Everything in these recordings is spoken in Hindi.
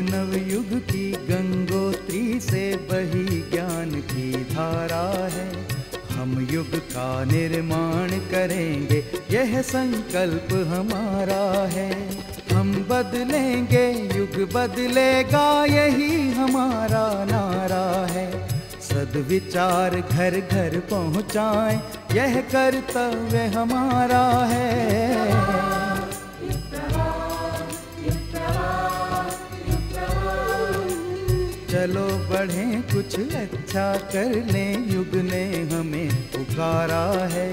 नव युग की गंगोत्री से बही ज्ञान की धारा है। हम युग का निर्माण करेंगे, यह संकल्प हमारा है। हम बदलेंगे, युग बदलेगा, यही हमारा नारा है। सद्विचार घर घर पहुँचाएं, यह कर्तव्य हमारा है। चलो बढ़ें, कुछ अच्छा कर लें, युग ने हमें पुकारा है।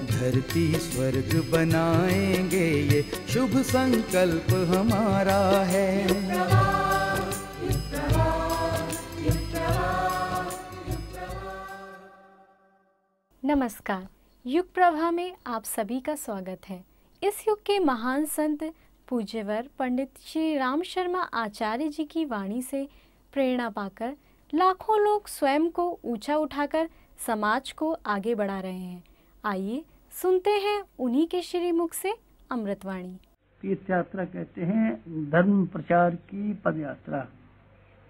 धरती स्वर्ग बनाएंगे, ये शुभ संकल्प हमारा है। नमस्कार, युग प्रभा में आप सभी का स्वागत है। इस युग के महान संत पूज्यवर पंडित श्री राम शर्मा आचार्य जी की वाणी से प्रेरणा पाकर लाखों लोग स्वयं को ऊंचा उठाकर समाज को आगे बढ़ा रहे हैं। आइए सुनते हैं उन्हीं के श्री मुख से अमृतवाणी। तीर्थ यात्रा कहते हैं धर्म प्रचार की पद यात्रा।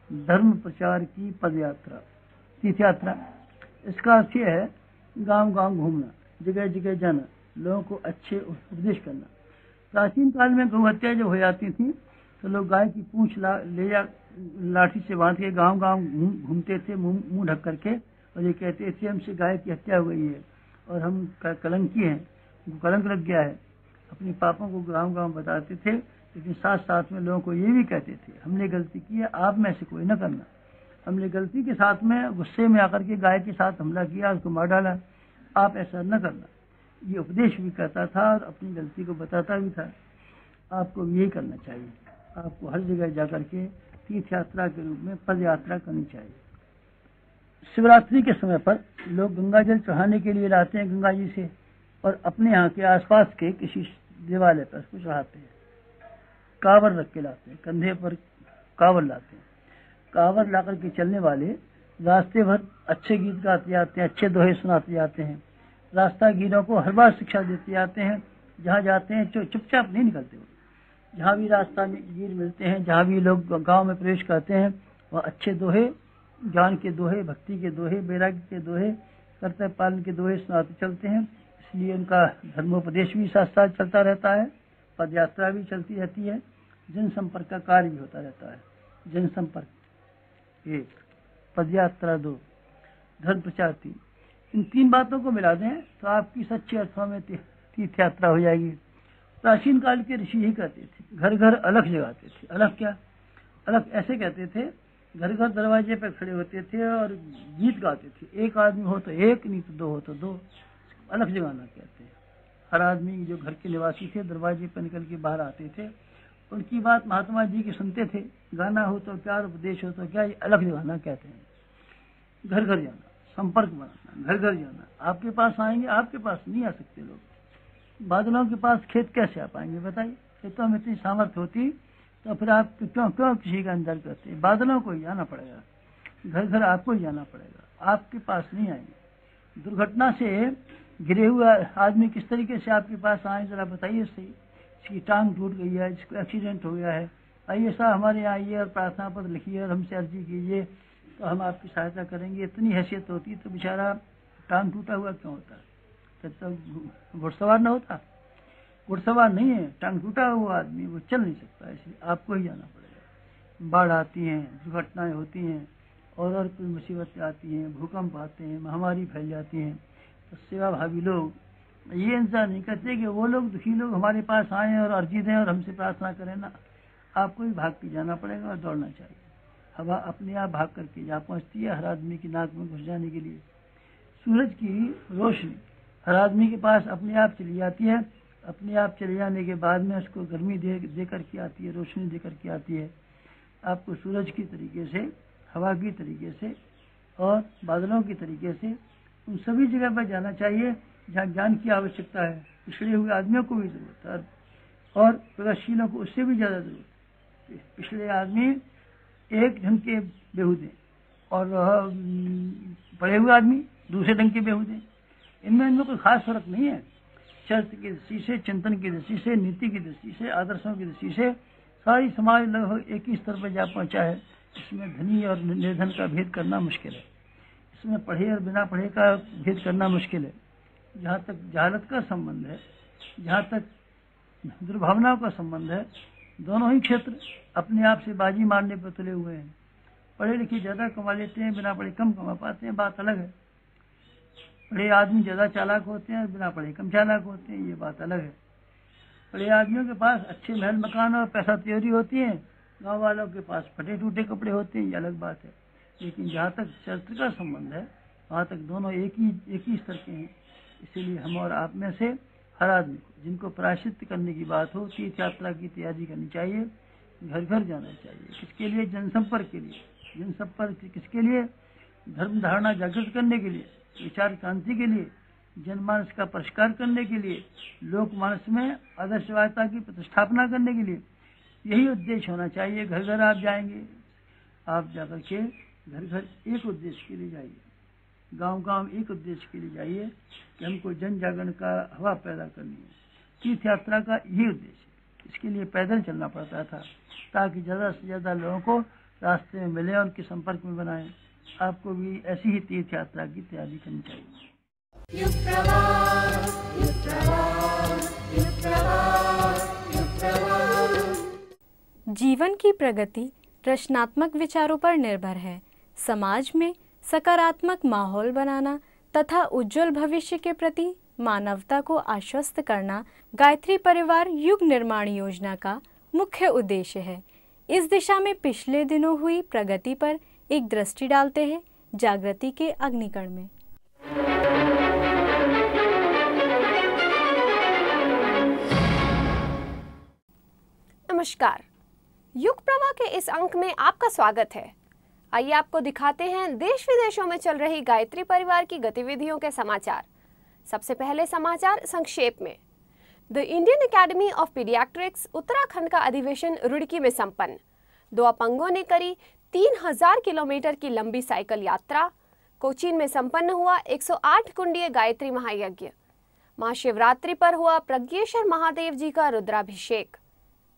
धर्म प्रचार की पद यात्रा, तीर्थ यात्रा, इसका अर्थ यह है गांव गांव घूमना, जगह जगह जाना, लोगों को अच्छे उपदेश करना। प्राचीन काल में गौ हत्या जब हो जाती थी तो लोग गाय की पूंछ ले जा लाठी से बांध के गांव गांव घूमते थे, मुंह ढक करके, और ये कहते थे हमसे गाय की हत्या हो गई है और हम कलंकी हैं, उनको कलंक लग गया है। अपने पापों को गांव गांव बताते थे, लेकिन साथ साथ में लोगों को ये भी कहते थे हमने गलती की है, आप में से कोई न करना। हमने गलती के साथ में गुस्से में आकर के गाय के साथ हमला किया, उसको मार डाला, आप ऐसा न करना। ये उपदेश भी करता था और अपनी गलती को बताता भी था। आपको भी यही करना चाहिए। आपको हर जगह जाकर के तीर्थ यात्रा के रूप में पद यात्रा करनी चाहिए। शिवरात्रि के समय पर लोग गंगा जल चढ़ाने के लिए लाते हैं गंगा जी से, और अपने यहाँ के आसपास के किसी देवालय पर उसको चढ़ाते हैं। कांवर रख के लाते हैं, कंधे पर कांवर लाते हैं। कांवर ला करके चलने वाले रास्ते भर अच्छे गीत गाते जाते हैं, अच्छे दोहे सुनाते जाते हैं। रास्ता गीरों को हर बार शिक्षा देते जाते हैं। जहाँ जाते हैं चुपचाप नहीं निकलते, जहाँ भी रास्ता में गीर मिलते हैं, जहाँ भी लोग गांव में प्रवेश करते हैं, वह अच्छे दोहे, ज्ञान के दोहे, भक्ति के दोहे, वैराग्य के दोहे, कर्तव्य पालन के दोहे सुनाते चलते हैं। इसलिए उनका धर्मोपदेश भी साथ साथ चलता रहता है, पद यात्रा भी चलती रहती है, जनसंपर्क का कार्य भी होता रहता है। जनसंपर्क 1, पद यात्रा 2, धर्म प्रचार 3। इन 3 बातों को मिला दें तो आपकी सच्चे अर्थों में तीर्थ यात्रा हो जाएगी। प्राचीन काल के ऋषि यही कहते थे, घर घर अलख जगाते थे। अलख क्या? अलख ऐसे कहते थे, घर घर दरवाजे पर खड़े होते थे और गीत गाते थे। एक आदमी हो तो एक, नहीं तो 2 हो तो 2। अलख जगाना कहते हैं। हर आदमी जो घर के निवासी थे दरवाजे पर निकल के बाहर आते थे, उनकी बात महात्मा जी की सुनते थे। गाना हो तो क्या, उपदेश हो तो क्या, ये अलख जगाना कहते हैं। घर घर जाना, संपर्क बनाना, घर घर जाना। आपके पास आएंगे, आपके पास नहीं आ सकते लोग। बादलों के पास खेत कैसे आ पाएंगे बताइए? खेतों में इतनी सामर्थ्य होती तो फिर आप क्यों किसी का अंदर करते? बादलों को ही जाना पड़ेगा, घर घर आपको ही जाना पड़ेगा, आपके पास नहीं आएंगे। दुर्घटना से घिरे हुए आदमी किस तरीके से आपके पास आए जरा बताइए सही। इसकी टांग टूट गई है, इसको एक्सीडेंट हो गया है, आइए साहब हमारे यहाँ आइए और प्रार्थना पत्र लिखिए और हमसे अर्जी कीजिए तो हम आपकी सहायता करेंगे। इतनी हैसियत होती तो बेचारा टांग टूटा हुआ क्यों होता? तो घुड़सवार न होता? घुड़सवार नहीं है, टांग टूटा हुआ आदमी वो चल नहीं सकता, इसलिए आपको ही जाना पड़ेगा। बाढ़ आती हैं, दुर्घटनाएं होती हैं, और कोई मुसीबतें आती हैं, भूकंप आते हैं, महामारी फैल जाती हैं, तो सेवा भावी लोग ये इंतजार नहीं करते कि वो लोग दुखी लोग हमारे पास आएँ और अर्जी दें और हमसे प्रार्थना करें ना। आपको ही भाग के जाना पड़ेगा और दौड़ना चाहिए। हवा अपने आप भाग करके जा पहुँचती है हर आदमी की नाक में घुस जाने के लिए। सूरज की रोशनी हर आदमी के पास अपने आप चली जाती है, अपने आप चले जाने के बाद में उसको गर्मी दे करके आती है, रोशनी दे करके आती है। आपको सूरज की तरीके से, हवा की तरीके से और बादलों की तरीके से उन सभी जगह पर जाना चाहिए जहाँ ज्ञान की आवश्यकता है। पिछड़े हुए आदमियों को भी जरूरत है और प्रगतिशीलों को उससे भी ज़्यादा जरूरत है। पिछले आदमी एक ढंग के बेहूदे और पढ़े हुए आदमी दूसरे ढंग के बेहूदे। इनमें कोई खास फर्क नहीं है। चरित्र की दृष्टि से, चिंतन की दृष्टि से, नीति की दृष्टि से, आदर्शों की दृष्टि से सारी समाज लगभग एक ही स्तर पर जा पहुंचा है। इसमें धनी और निर्धन का भेद करना मुश्किल है, इसमें पढ़े और बिना पढ़े का भेद करना मुश्किल है। जहाँ तक जहालत का संबंध है, जहाँ तक दुर्भावनाओं का संबंध है, दोनों ही क्षेत्र अपने आप से बाजी मारने पर तुले हुए हैं। पढ़े लिखे ज़्यादा कमा लेते हैं, बिना पढ़े कम कमा पाते हैं, बात अलग है। पढ़े आदमी ज़्यादा चालाक होते हैं, बिना पढ़े कम चालाक होते हैं, ये बात अलग है। बड़े आदमियों के पास अच्छे महल मकान और पैसा त्योरी होती है, गांव वालों के पास फटे टूटे कपड़े होते हैं, ये अलग बात है। लेकिन जहाँ तक चरित्र का संबंध है, वहाँ तक दोनों एक ही स्तर के हैं। इसीलिए हम और आप में से हर आदमी को, जिनको प्रायश्चित करने की बात हो, तीर्थ यात्रा की तैयारी करनी चाहिए, घर घर जाना चाहिए। किसके लिए? जनसंपर्क के लिए। जनसंपर्क किसके लिए? धर्म धारणा जागृत करने के लिए, विचार क्रांति के लिए, जनमानस का परिष्कार करने के लिए, लोकमानस में आदर्शवादिता की प्रतिष्ठापना करने के लिए। यही उद्देश्य होना चाहिए। घर घर आप जाएंगे, आप जाकर के घर घर एक उद्देश्य के लिए जाइए, गांव गांव एक उद्देश्य के लिए जाइए कि हमको जन जागरण का हवा पैदा करनी है। तीर्थ यात्रा का यही उद्देश्य है। इसके लिए पैदल चलना पड़ता था ताकि ज़्यादा से ज़्यादा लोगों को रास्ते में मिले और उनके संपर्क में बनाएं। आपको भी ऐसी ही तीर्थ यात्रा की तैयारी करनी चाहिए। जीवन की प्रगति रचनात्मक विचारों पर निर्भर है। समाज में सकारात्मक माहौल बनाना तथा उज्जवल भविष्य के प्रति मानवता को आश्वस्त करना गायत्री परिवार युग निर्माण योजना का मुख्य उद्देश्य है। इस दिशा में पिछले दिनों हुई प्रगति पर एक दृष्टि डालते हैं जागृति के अग्निकण में। नमस्कार, युग प्रवाह के इस अंक में आपका स्वागत है। आइए आपको दिखाते हैं देश विदेशों में चल रही गायत्री परिवार की गतिविधियों के समाचार। सबसे पहले समाचार संक्षेप में। The Indian academy of paediatrics Uttarakhand का अधिवेशन रुड़की में संपन्न। 2 अपंगों ने करी 3000 किलोमीटर की लंबी साइकिल यात्रा। कोचीन में संपन्न हुआ 108 कुंडीय गायत्री महायज्ञ। महाशिवरात्रि पर हुआ प्रज्ञेश्वर महादेव जी का रुद्राभिषेक।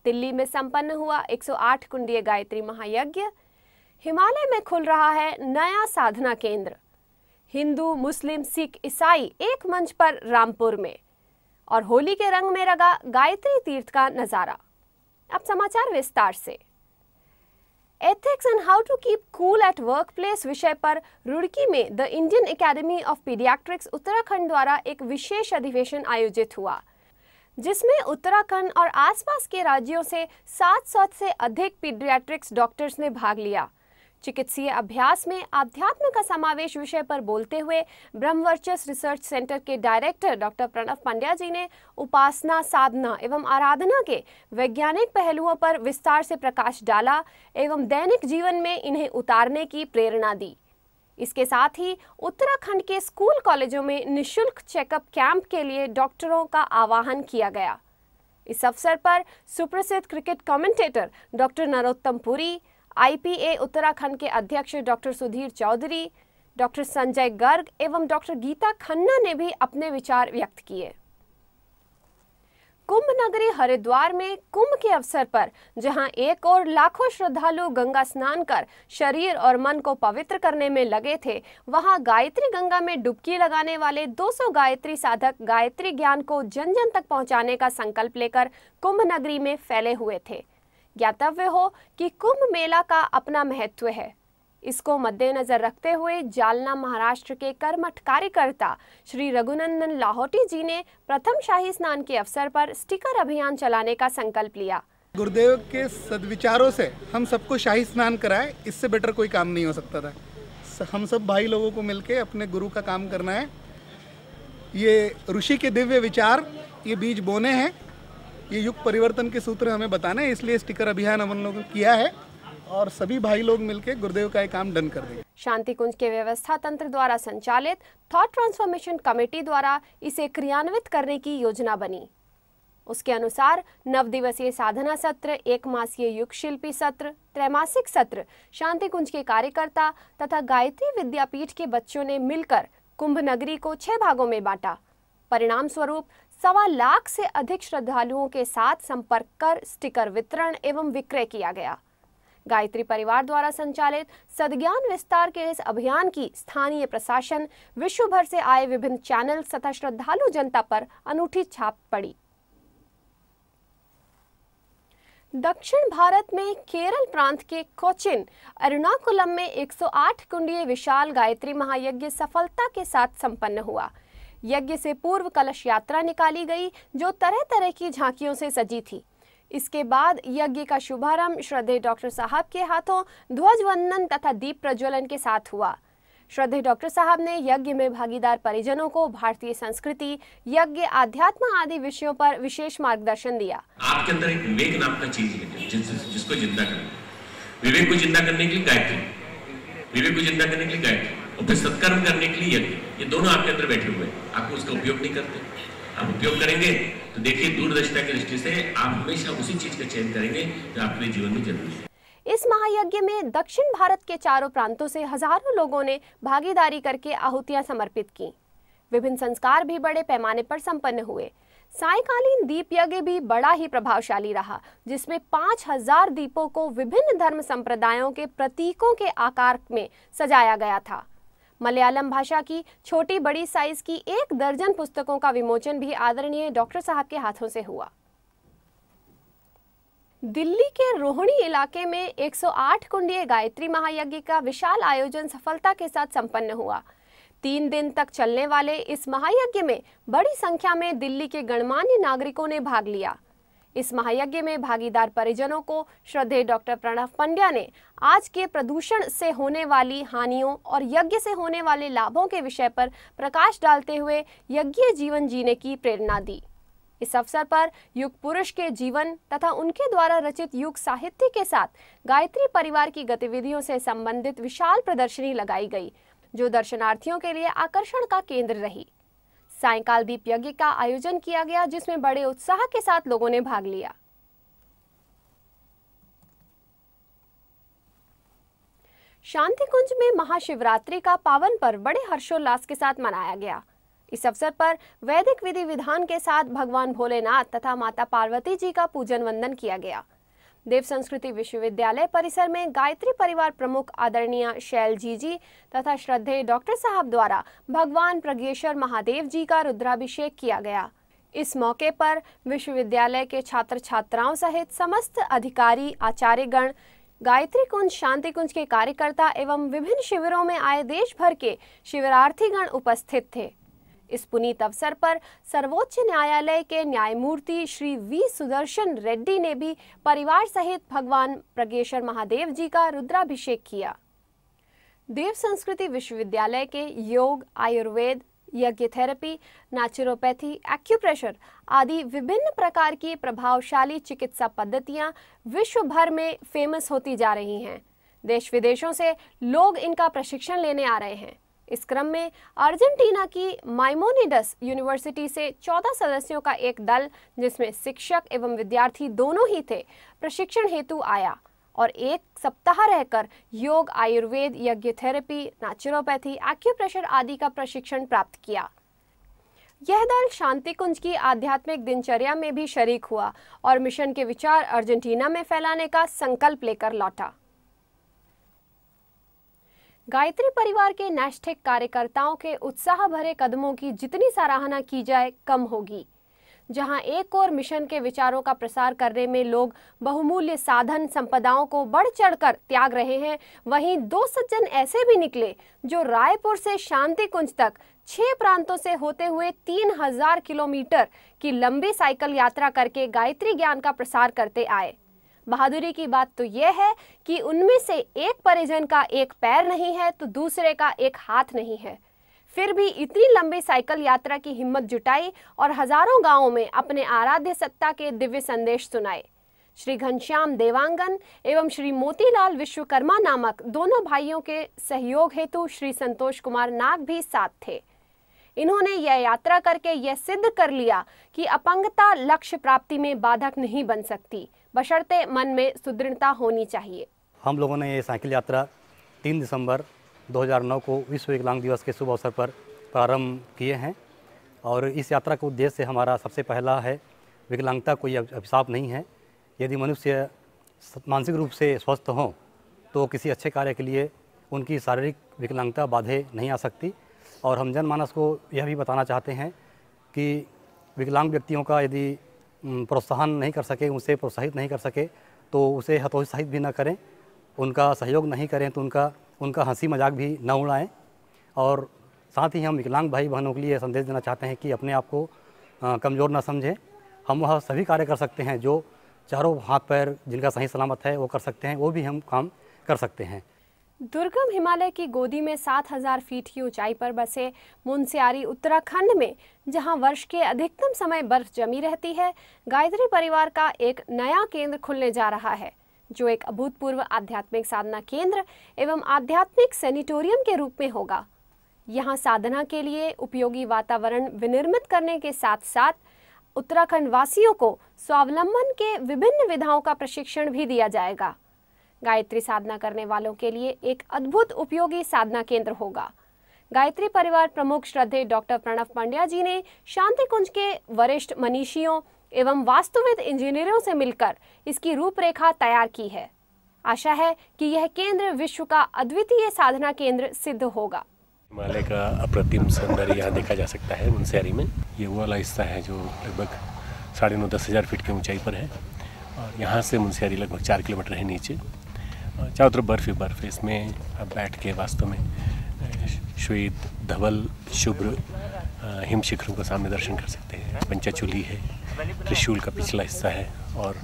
दिल्ली में संपन्न हुआ 108 कुंडीय गायत्री महायज्ञ। हिमालय में खुल रहा है नया साधना केंद्र। हिंदू, मुस्लिम, सिख, ईसाई एक मंच पर रामपुर में। और होली के रंग में रंगा गायत्री तीर्थ का नजारा। अब समाचार विस्तार से। Ethics and how to keep cool at work place विषय पर रुड़की में the Indian academy of paediatrics Uttarakhand द्वारा एक विशेष अधिवेशन आयोजित हुआ, जिसमें उत्तराखंड और आसपास के राज्यों से 700 से अधिक पीडियाट्रिक्स डॉक्टर्स ने भाग लिया। चिकित्सीय अभ्यास में आध्यात्म का समावेश विषय पर बोलते हुए ब्रह्मवर्चस्व रिसर्च सेंटर के डायरेक्टर डॉक्टर प्रणव पंड्या जी ने उपासना, साधना एवं आराधना के वैज्ञानिक पहलुओं पर विस्तार से प्रकाश डाला एवं दैनिक जीवन में इन्हें उतारने की प्रेरणा दी। इसके साथ ही उत्तराखंड के स्कूल कॉलेजों में निःशुल्क चेकअप कैंप के लिए डॉक्टरों का आह्वान किया गया। इस अवसर पर सुप्रसिद्ध cricket commentator doctor Narottam Puri, IPA Uttarakhand के अध्यक्ष डॉक्टर सुधीर चौधरी, डॉक्टर संजय गर्ग एवं डॉक्टर गीता खन्ना ने भी अपने विचार व्यक्त किए। कुंभ नगरी हरिद्वार में कुंभ के अवसर पर जहां एक और लाखों श्रद्धालु गंगा स्नान कर शरीर और मन को पवित्र करने में लगे थे, वहां गायत्री गंगा में डुबकी लगाने वाले 200 गायत्री साधक गायत्री ज्ञान को जन जन तक पहुंचाने का संकल्प लेकर कुंभ नगरी में फैले हुए थे। ज्ञातव्य हो कि कुंभ मेला का अपना महत्व है। इसको मद्देनजर रखते हुए जालना महाराष्ट्र के कर्मठ कार्यकर्ता श्री रघुनंदन लाहौटी जी ने प्रथम शाही स्नान के अवसर पर स्टिकर अभियान चलाने का संकल्प लिया। गुरुदेव के सद्विचारों से हम सबको शाही स्नान कराए, इससे बेटर कोई काम नहीं हो सकता था। हम सब भाई लोगों को मिलके अपने गुरु का काम करना है। ये ऋषि के दिव्य विचार, ये बीज बोने हैं, ये युग परिवर्तन के सूत्र हमें बताना है, इसलिए स्टिकर अभियान हम लोगों ने किया है और सभी भाई लोग मिलके गुरुदेव का ये काम डन कर देंगे। शांति कुंज के व्यवस्था तंत्र द्वारा संचालित थॉट ट्रांसफॉर्मेशन कमेटी द्वारा इसे क्रियान्वित करने की योजना बनी। उसके अनुसार 9 दिवसीय साधना सत्र, 1 मासीय युग शिल्पी सत्र, त्रैमासिक सत्र शांति कुंज के कार्यकर्ता तथा गायत्री विद्यापीठ के बच्चों ने मिलकर कुंभ नगरी को 6 भागों में बांटा। परिणाम स्वरूप 1.25 लाख से अधिक श्रद्धालुओं के साथ संपर्क कर स्टिकर वितरण एवं विक्रय किया गया। गायत्री परिवार द्वारा संचालित सद्ज्ञान विस्तार के इस अभियान की स्थानीय प्रशासन, विश्व भर से आए विभिन्न चैनल तथा श्रद्धालु जनता पर अनूठी छाप पड़ी। दक्षिण भारत में केरल प्रांत के कोचिन एर्नाकुलम में 108 कुंडीय विशाल गायत्री महायज्ञ सफलता के साथ संपन्न हुआ। यज्ञ से पूर्व कलश यात्रा निकाली गई जो तरह तरह की झांकियों से सजी थी। इसके बाद यज्ञ का शुभारंभ श्रद्धेय डॉक्टर साहब के हाथों ध्वज वंदन तथा दीप प्रज्वलन के साथ हुआ। श्रद्धेय डॉक्टर साहब ने यज्ञ में भागीदार परिजनों को भारतीय संस्कृति, यज्ञ, आध्यात्म आदि विषयों पर विशेष मार्गदर्शन दिया। आपके अंदर एक विवेक नाम का चीज है जिसको जिंदा करना। विवेक को जिंदा करने के लिए गायत्री, विवेक को जिंदा करने के लिए गायत्री और फिर सत्कर्म करने के लिए यज्ञ, ये दोनों आपके अंदर बैठे हुए हैं। आप उसका उपयोग नहीं करते। आप उपयोग करेंगे तो देखिए दूरदर्शिता की दृष्टि से आप हमेशा उसी चीज का चयन करेंगे जो आपके जीवन में जरूरी है। इस महायज्ञ में दक्षिण भारत के चारों प्रांतों से हजारों लोगों ने भागीदारी करके आहुतियां समर्पित की। विभिन्न संस्कार भी बड़े पैमाने पर संपन्न हुए। सायंकालीन दीप यज्ञ भी बड़ा ही प्रभावशाली रहा, जिसमें 5000 दीपों को विभिन्न धर्म संप्रदायों के प्रतीकों के आकार में सजाया गया था। मलयालम भाषा की छोटी बड़ी साइज की 1 दर्जन पुस्तकों का विमोचन भी आदरणीय डॉक्टर साहब के हाथों से हुआ। दिल्ली के रोहिणी इलाके में 108 कुंडीय गायत्री महायज्ञ का विशाल आयोजन सफलता के साथ संपन्न हुआ। 3 दिन तक चलने वाले इस महायज्ञ में बड़ी संख्या में दिल्ली के गणमान्य नागरिकों ने भाग लिया। इस महायज्ञ में भागीदार परिजनों को श्रद्धेय डॉक्टर प्रणव पंड्या ने आज के प्रदूषण से होने वाली हानियों और यज्ञ से होने वाले लाभों के विषय पर प्रकाश डालते हुए यज्ञीय जीवन जीने की प्रेरणा दी। इस अवसर पर युग पुरुष के जीवन तथा उनके द्वारा रचित युग साहित्य के साथ गायत्री परिवार की गतिविधियों से संबंधित विशाल प्रदर्शनी लगाई गई, जो दर्शनार्थियों के लिए आकर्षण का केंद्र रही। सायंकाल दीप यज्ञ का आयोजन किया गया, जिसमें बड़े उत्साह के साथ लोगों ने भाग लिया। शांति कुंज में महाशिवरात्रि का पावन पर्व बड़े हर्षोल्लास के साथ मनाया गया। इस अवसर पर वैदिक विधि विधान के साथ भगवान भोलेनाथ तथा माता पार्वती जी का पूजन वंदन किया गया। देव संस्कृति विश्वविद्यालय परिसर में गायत्री परिवार प्रमुख आदरणीय शैल जी तथा श्रद्धेय डॉक्टर साहब द्वारा भगवान प्रज्ञेश्वर महादेव जी का रुद्राभिषेक किया गया। इस मौके पर विश्वविद्यालय के छात्र छात्राओं सहित समस्त अधिकारी, आचार्यगण, गायत्री कुंज, शांति कुंज के कार्यकर्ता एवं विभिन्न शिविरों में आए देश भर के शिविरार्थीगण उपस्थित थे। इस पुनीत अवसर पर सर्वोच्च न्यायालय के न्यायमूर्ति श्री वी सुदर्शन रेड्डी ने भी परिवार सहित भगवान प्रज्ञेश्वर महादेव जी का रुद्राभिषेक किया। देव संस्कृति विश्वविद्यालय के योग, आयुर्वेद, यज्ञ थेरेपी, नेचुरोपैथी, एक्यूप्रेशर आदि विभिन्न प्रकार की प्रभावशाली चिकित्सा पद्धतियां विश्व भर में फेमस होती जा रही हैं। देश विदेशों से लोग इनका प्रशिक्षण लेने आ रहे हैं। इस क्रम में अर्जेंटीना की माइमोनिडस यूनिवर्सिटी से 14 सदस्यों का एक दल, जिसमें शिक्षक एवं विद्यार्थी दोनों ही थे, प्रशिक्षण हेतु आया और 1 सप्ताह रहकर योग, आयुर्वेद, यज्ञ थेरेपी, नेचुरोपैथी, एक्यूप्रेशर आदि का प्रशिक्षण प्राप्त किया। यह दल शांति कुंज की आध्यात्मिक दिनचर्या में भी शरीक हुआ और मिशन के विचार अर्जेंटीना में फैलाने का संकल्प लेकर लौटा। गायत्री परिवार के नैष्ठिक कार्यकर्ताओं के उत्साह भरे कदमों की जितनी सराहना की जाए कम होगी। जहां एक और मिशन के विचारों का प्रसार करने में लोग बहुमूल्य साधन संपदाओं को बढ़ चढ़कर त्याग रहे हैं, वहीं 2 सज्जन ऐसे भी निकले जो रायपुर से शांति कुंज तक 6 प्रांतों से होते हुए 3000 किलोमीटर की लंबी साइकिल यात्रा करके गायत्री ज्ञान का प्रसार करते आए। बहादुरी की बात तो यह है कि उनमें से एक परिजन का एक पैर नहीं है तो दूसरे का एक हाथ नहीं है, फिर भी इतनी लंबी साइकिल यात्रा की हिम्मत जुटाई और हजारों गांवों में अपने आराध्य सत्ता के दिव्य संदेश सुनाए। श्री घनश्याम देवांगन एवं श्री मोतीलाल विश्वकर्मा नामक दोनों भाइयों के सहयोग हेतु श्री संतोष कुमार नाग भी साथ थे। इन्होंने यह यात्रा करके यह सिद्ध कर लिया कि अपंगता लक्ष्य प्राप्ति में बाधक नहीं बन सकती, बशर्ते मन में सुदृढ़ता होनी चाहिए। हम लोगों ने ये साइकिल यात्रा 3 दिसंबर 2009 को विश्व विकलांग दिवस के शुभ अवसर पर प्रारंभ किए हैं और इस यात्रा का उद्देश्य हमारा सबसे पहला है, विकलांगता कोई अभिशाप नहीं है। यदि मनुष्य मानसिक रूप से स्वस्थ हों तो किसी अच्छे कार्य के लिए उनकी शारीरिक विकलांगता बाधे नहीं आ सकती। और हम जनमानस को यह भी बताना चाहते हैं कि विकलांग व्यक्तियों का यदि प्रोत्साहन नहीं कर सके, उसे प्रोत्साहित नहीं कर सके तो उसे हतोत्साहित भी न करें, उनका सहयोग नहीं करें तो उनका हंसी मजाक भी न उड़ाएं। और साथ ही हम विकलांग भाई बहनों के लिए संदेश देना चाहते हैं कि अपने आप को कमज़ोर न समझें। हम वह सभी कार्य कर सकते हैं जो चारों हाथ पैर जिनका सही सलामत है वो कर सकते हैं, वो भी हम काम कर सकते हैं। दुर्गम हिमालय की गोदी में 7000 फीट की ऊंचाई पर बसे मुनस्यारी उत्तराखंड में, जहां वर्ष के अधिकतम समय बर्फ जमी रहती है, गायत्री परिवार का एक नया केंद्र खुलने जा रहा है, जो एक अभूतपूर्व आध्यात्मिक साधना केंद्र एवं आध्यात्मिक सैनिटोरियम के रूप में होगा। यहां साधना के लिए उपयोगी वातावरण विनिर्मित करने के साथ साथ उत्तराखंड वासियों को स्वावलंबन के विभिन्न विधाओं का प्रशिक्षण भी दिया जाएगा। गायत्री साधना करने वालों के लिए एक अद्भुत उपयोगी साधना केंद्र होगा। गायत्री परिवार प्रमुख श्रद्धेय डॉक्टर प्रणव पंड्या जी ने शांति कुंज के वरिष्ठ मनीषियों एवं वास्तुविद इंजीनियरों से मिलकर इसकी रूपरेखा तैयार की है। आशा है कि यह केंद्र विश्व का अद्वितीय साधना केंद्र सिद्ध होगा। हिमालय का अप्रतिम सौंदर्य यहाँ देखा जा सकता है मुनस्यारी में। ये वो वाला हिस्सा है जो लगभग 9,500-10 हज़ार फीट की ऊंचाई पर है और यहाँ से मुनस्यारी लगभग 4 किलोमीटर है नीचे। चारों तरफ बर्फ ही बर्फ है। इसमें आप बैठ के वास्तव में श्वेत, धवल, शुभ्र हिम शिखरों का सामने दर्शन कर सकते हैं। पंचाचूली है, त्रिशूल का पिछला हिस्सा है और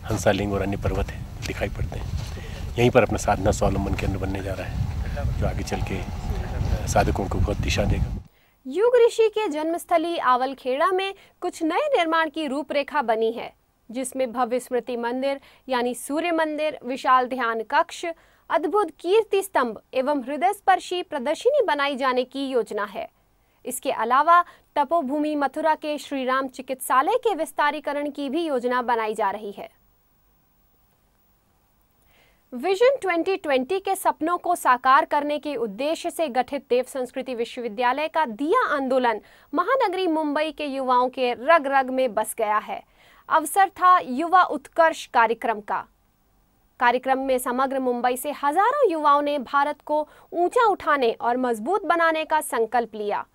हंसालिंग और अन्य पर्वत है दिखाई पड़ते हैं। यहीं पर अपना साधना स्वावलंबन केंद्र बनने जा रहा है, जो आगे चल के साधकों को बहुत दिशा देगा। युग ऋषि के जन्मस्थली आवलखेड़ा में कुछ नए निर्माण की रूपरेखा बनी है, जिसमें भव्य स्मृति मंदिर यानी सूर्य मंदिर, विशाल ध्यान कक्ष, अद्भुत कीर्ति स्तंभ एवं हृदय स्पर्शी प्रदर्शनी बनाई जाने की योजना है। इसके अलावा तपोभूमि मथुरा के श्री राम चिकित्सालय के विस्तारीकरण की भी योजना बनाई जा रही है। विजन 2020 के सपनों को साकार करने के उद्देश्य से गठित देव संस्कृति विश्वविद्यालय का दिया आंदोलन महानगरी मुंबई के युवाओं के रग रग में बस गया है। अवसर था युवा उत्कर्ष कार्यक्रम का। कार्यक्रम में समग्र मुंबई से हजारों युवाओं ने भारत को ऊंचा उठाने और मजबूत बनाने का संकल्प लिया।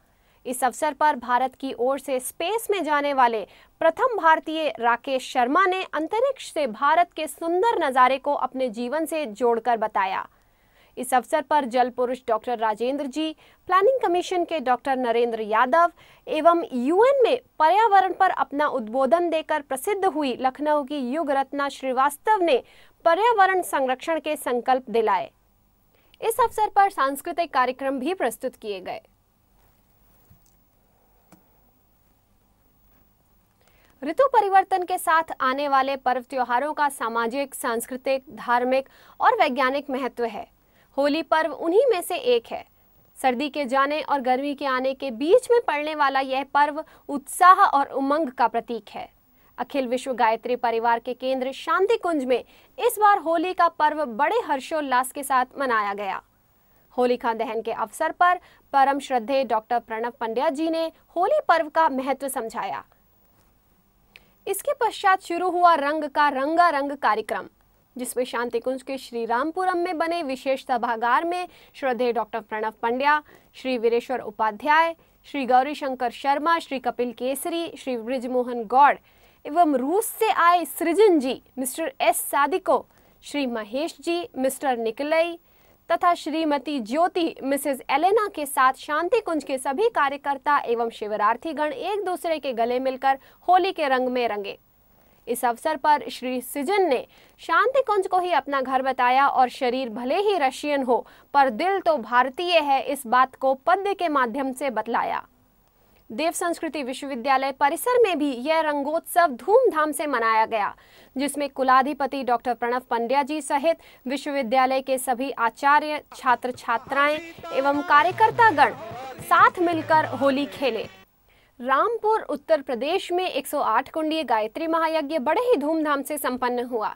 इस अवसर पर भारत की ओर से स्पेस में जाने वाले प्रथम भारतीय राकेश शर्मा ने अंतरिक्ष से भारत के सुंदर नज़ारे को अपने जीवन से जोड़कर बताया। इस अवसर पर जल पुरुष डॉक्टर राजेंद्र जी, प्लानिंग कमीशन के डॉक्टर नरेंद्र यादव एवं यूएन में पर्यावरण पर अपना उद्बोधन देकर प्रसिद्ध हुई लखनऊ की युग रत्ना श्रीवास्तव ने पर्यावरण संरक्षण के संकल्प दिलाए। इस अवसर पर सांस्कृतिक कार्यक्रम भी प्रस्तुत किए गए। ऋतु परिवर्तन के साथ आने वाले पर्व त्योहारों का सामाजिक, सांस्कृतिक, धार्मिक और वैज्ञानिक महत्व है। होली पर्व उन्हीं में से एक है। सर्दी के जाने और गर्मी के आने के बीच में पड़ने वाला यह पर्व उत्साह और उमंग का प्रतीक है। अखिल विश्व गायत्री परिवार के केंद्र शांति कुंज में इस बार होली का पर्व बड़े हर्षोल्लास के साथ मनाया गया। होलिका दहन के अवसर पर परम श्रद्धेय डॉक्टर प्रणव पंड्या जी ने होली पर्व का महत्व समझाया। इसके पश्चात शुरू हुआ रंग का रंगारंग कार्यक्रम, जिसमें शांति कुंज के श्री रामपुरम में बने विशेष सभागार में श्रद्धेय डॉक्टर प्रणव पंड्या, श्री वीरेश्वर उपाध्याय, श्री गौरी शंकर शर्मा, श्री कपिल केसरी, श्री ब्रिजमोहन गौड़ एवं रूस से आए सृजन जी, mister S sadeko, Shri Mahesh ji, mister निकलई तथा श्रीमती ज्योति, मिसेज एलेना के साथ शांति कुंज के सभी कार्यकर्ता एवं शिवरार्थी गण एक दूसरे के गले मिलकर होली के रंग में रंगे। इस अवसर पर श्री सृजन ने शांति कुंज को ही अपना घर बताया और शरीर भले ही रशियन हो पर दिल तो भारतीय है, इस बात को पद्य के माध्यम से बतलाया। देव संस्कृति विश्वविद्यालय परिसर में भी यह रंगोत्सव धूमधाम से मनाया गया, जिसमें कुलाधिपति डॉक्टर प्रणव पंड्या जी सहित विश्वविद्यालय के सभी आचार्य, छात्र छात्राएं एवं कार्यकर्ता गण साथ मिलकर होली खेले। रामपुर उत्तर प्रदेश में 108 कुंडीय गायत्री महायज्ञ बड़े ही धूमधाम से संपन्न हुआ।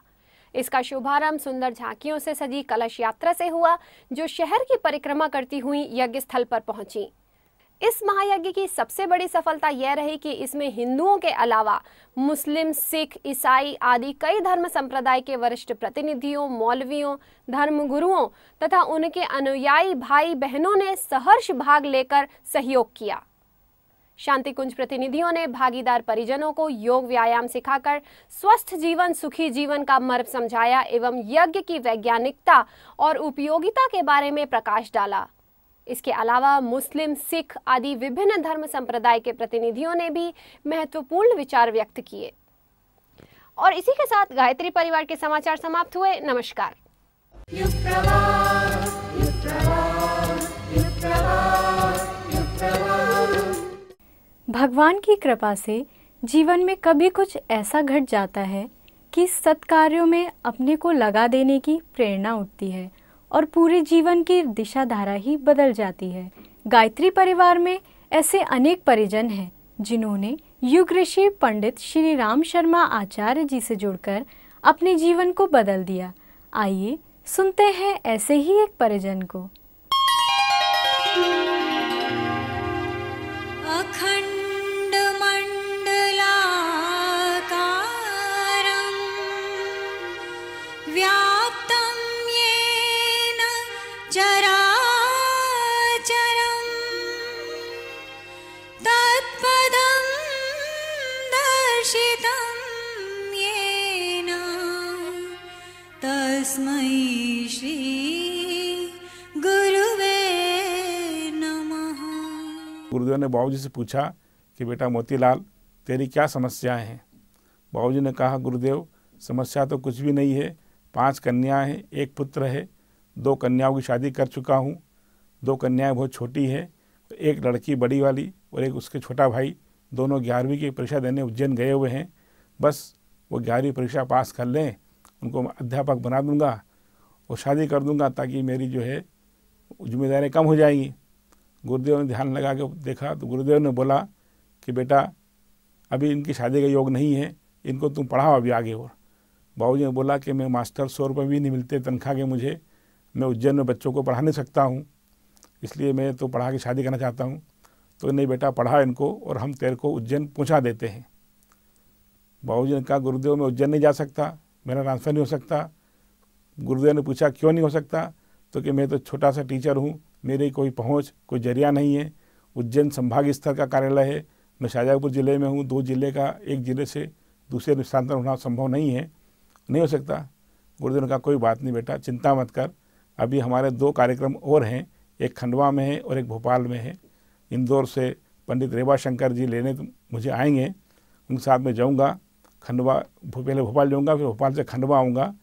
इसका शुभारंभ सुंदर झांकियों से सजी कलश यात्रा से हुआ, जो शहर की परिक्रमा करती हुई यज्ञ स्थल पर पहुंची। इस महायज्ञ की सबसे बड़ी सफलता यह रही कि इसमें हिंदुओं के अलावा मुस्लिम, सिख, ईसाई आदि कई धर्म संप्रदाय के वरिष्ठ प्रतिनिधियों, मौलवियों, धर्मगुरुओं तथा उनके अनुयायी भाई बहनों ने सहर्ष भाग लेकर सहयोग किया। शांति कुंज प्रतिनिधियों ने भागीदार परिजनों को योग व्यायाम सिखाकर स्वस्थ जीवन, सुखी जीवन का मर्म समझाया एवं यज्ञ की वैज्ञानिकता और उपयोगिता के बारे में प्रकाश डाला। इसके अलावा मुस्लिम, सिख आदि विभिन्न धर्म संप्रदाय के प्रतिनिधियों ने भी महत्वपूर्ण विचार व्यक्त किए। और इसी के साथ गायत्री परिवार के समाचार समाप्त हुए। नमस्कार। भगवान की कृपा से जीवन में कभी कुछ ऐसा घट जाता है कि सत्कार्यों में अपने को लगा देने की प्रेरणा उठती है और पूरे जीवन की दिशा धारा ही बदल जाती है। गायत्री परिवार में ऐसे अनेक परिजन हैं जिन्होंने युग ऋषि पंडित श्री राम शर्मा आचार्य जी से जुड़कर अपने जीवन को बदल दिया। आइए सुनते हैं ऐसे ही एक परिजन को। अखंड मंडलाकारं व्याप्तं येन चराचरं तत्पदं दर्शितं येन तस्मै श्री गुरुवे नमः। गुरुदेव ने बाबूजी से पूछा कि बेटा मोतीलाल, तेरी क्या समस्याएं हैं? बाबूजी ने कहा, गुरुदेव समस्या तो कुछ भी नहीं है, 5 कन्याएं हैं, 1 पुत्र है। 2 कन्याओं की शादी कर चुका हूँ। 2 कन्याएं बहुत छोटी है, 1 लड़की बड़ी वाली और 1 उसके छोटा भाई। दोनों 11वीं की परीक्षा देने उज्जैन गए हुए हैं। बस वो 11वीं परीक्षा पास कर लें, उनको मैं अध्यापक बना दूंगा और शादी कर दूंगा ताकि मेरी जो है जिम्मेदारियाँ कम हो जाएंगी। गुरुदेव ने ध्यान लगा के देखा तो गुरुदेव ने बोला कि बेटा अभी इनकी शादी का योग नहीं है, इनको तुम पढ़ाओ अभी आगे। और बाबूजी ने बोला कि मैं मास्टर 100 रुपये भी नहीं मिलते तनख्वाह के मुझे, मैं उज्जैन में बच्चों को पढ़ा नहीं सकता हूँ, इसलिए मैं तो पढ़ा के शादी करना चाहता हूँ। तो नहीं बेटा पढ़ा इनको और हम तेरे को उज्जैन पहुँचा देते हैं। बाबूजी ने कहा, गुरुदेव मैं उज्जैन नहीं जा सकता, मेरा ट्रांसफ़र नहीं हो सकता। गुरुदेव ने पूछा क्यों नहीं हो सकता? तो कि मैं तो छोटा सा टीचर हूँ, मेरी कोई पहुँच, कोई जरिया नहीं है। उज्जैन संभाग स्तर का कार्यालय है, मैं शाहजहाँपुर ज़िले में हूँ, 2 जिले का, एक ज़िले से दूसरे स्थानांतरण होना संभव नहीं है, नहीं हो सकता। गुरुदेव ने कहा कोई बात नहीं बेटा, चिंता मत कर, अभी हमारे 2 कार्यक्रम और हैं, एक खंडवा में है और एक भोपाल में है। इंदौर से पंडित रेवा शंकर जी लेने मुझे आएंगे, उनके साथ में जाऊँगा। खंडवा पहले भोपाल जाऊँगा, फिर भोपाल से खंडवा आऊँगा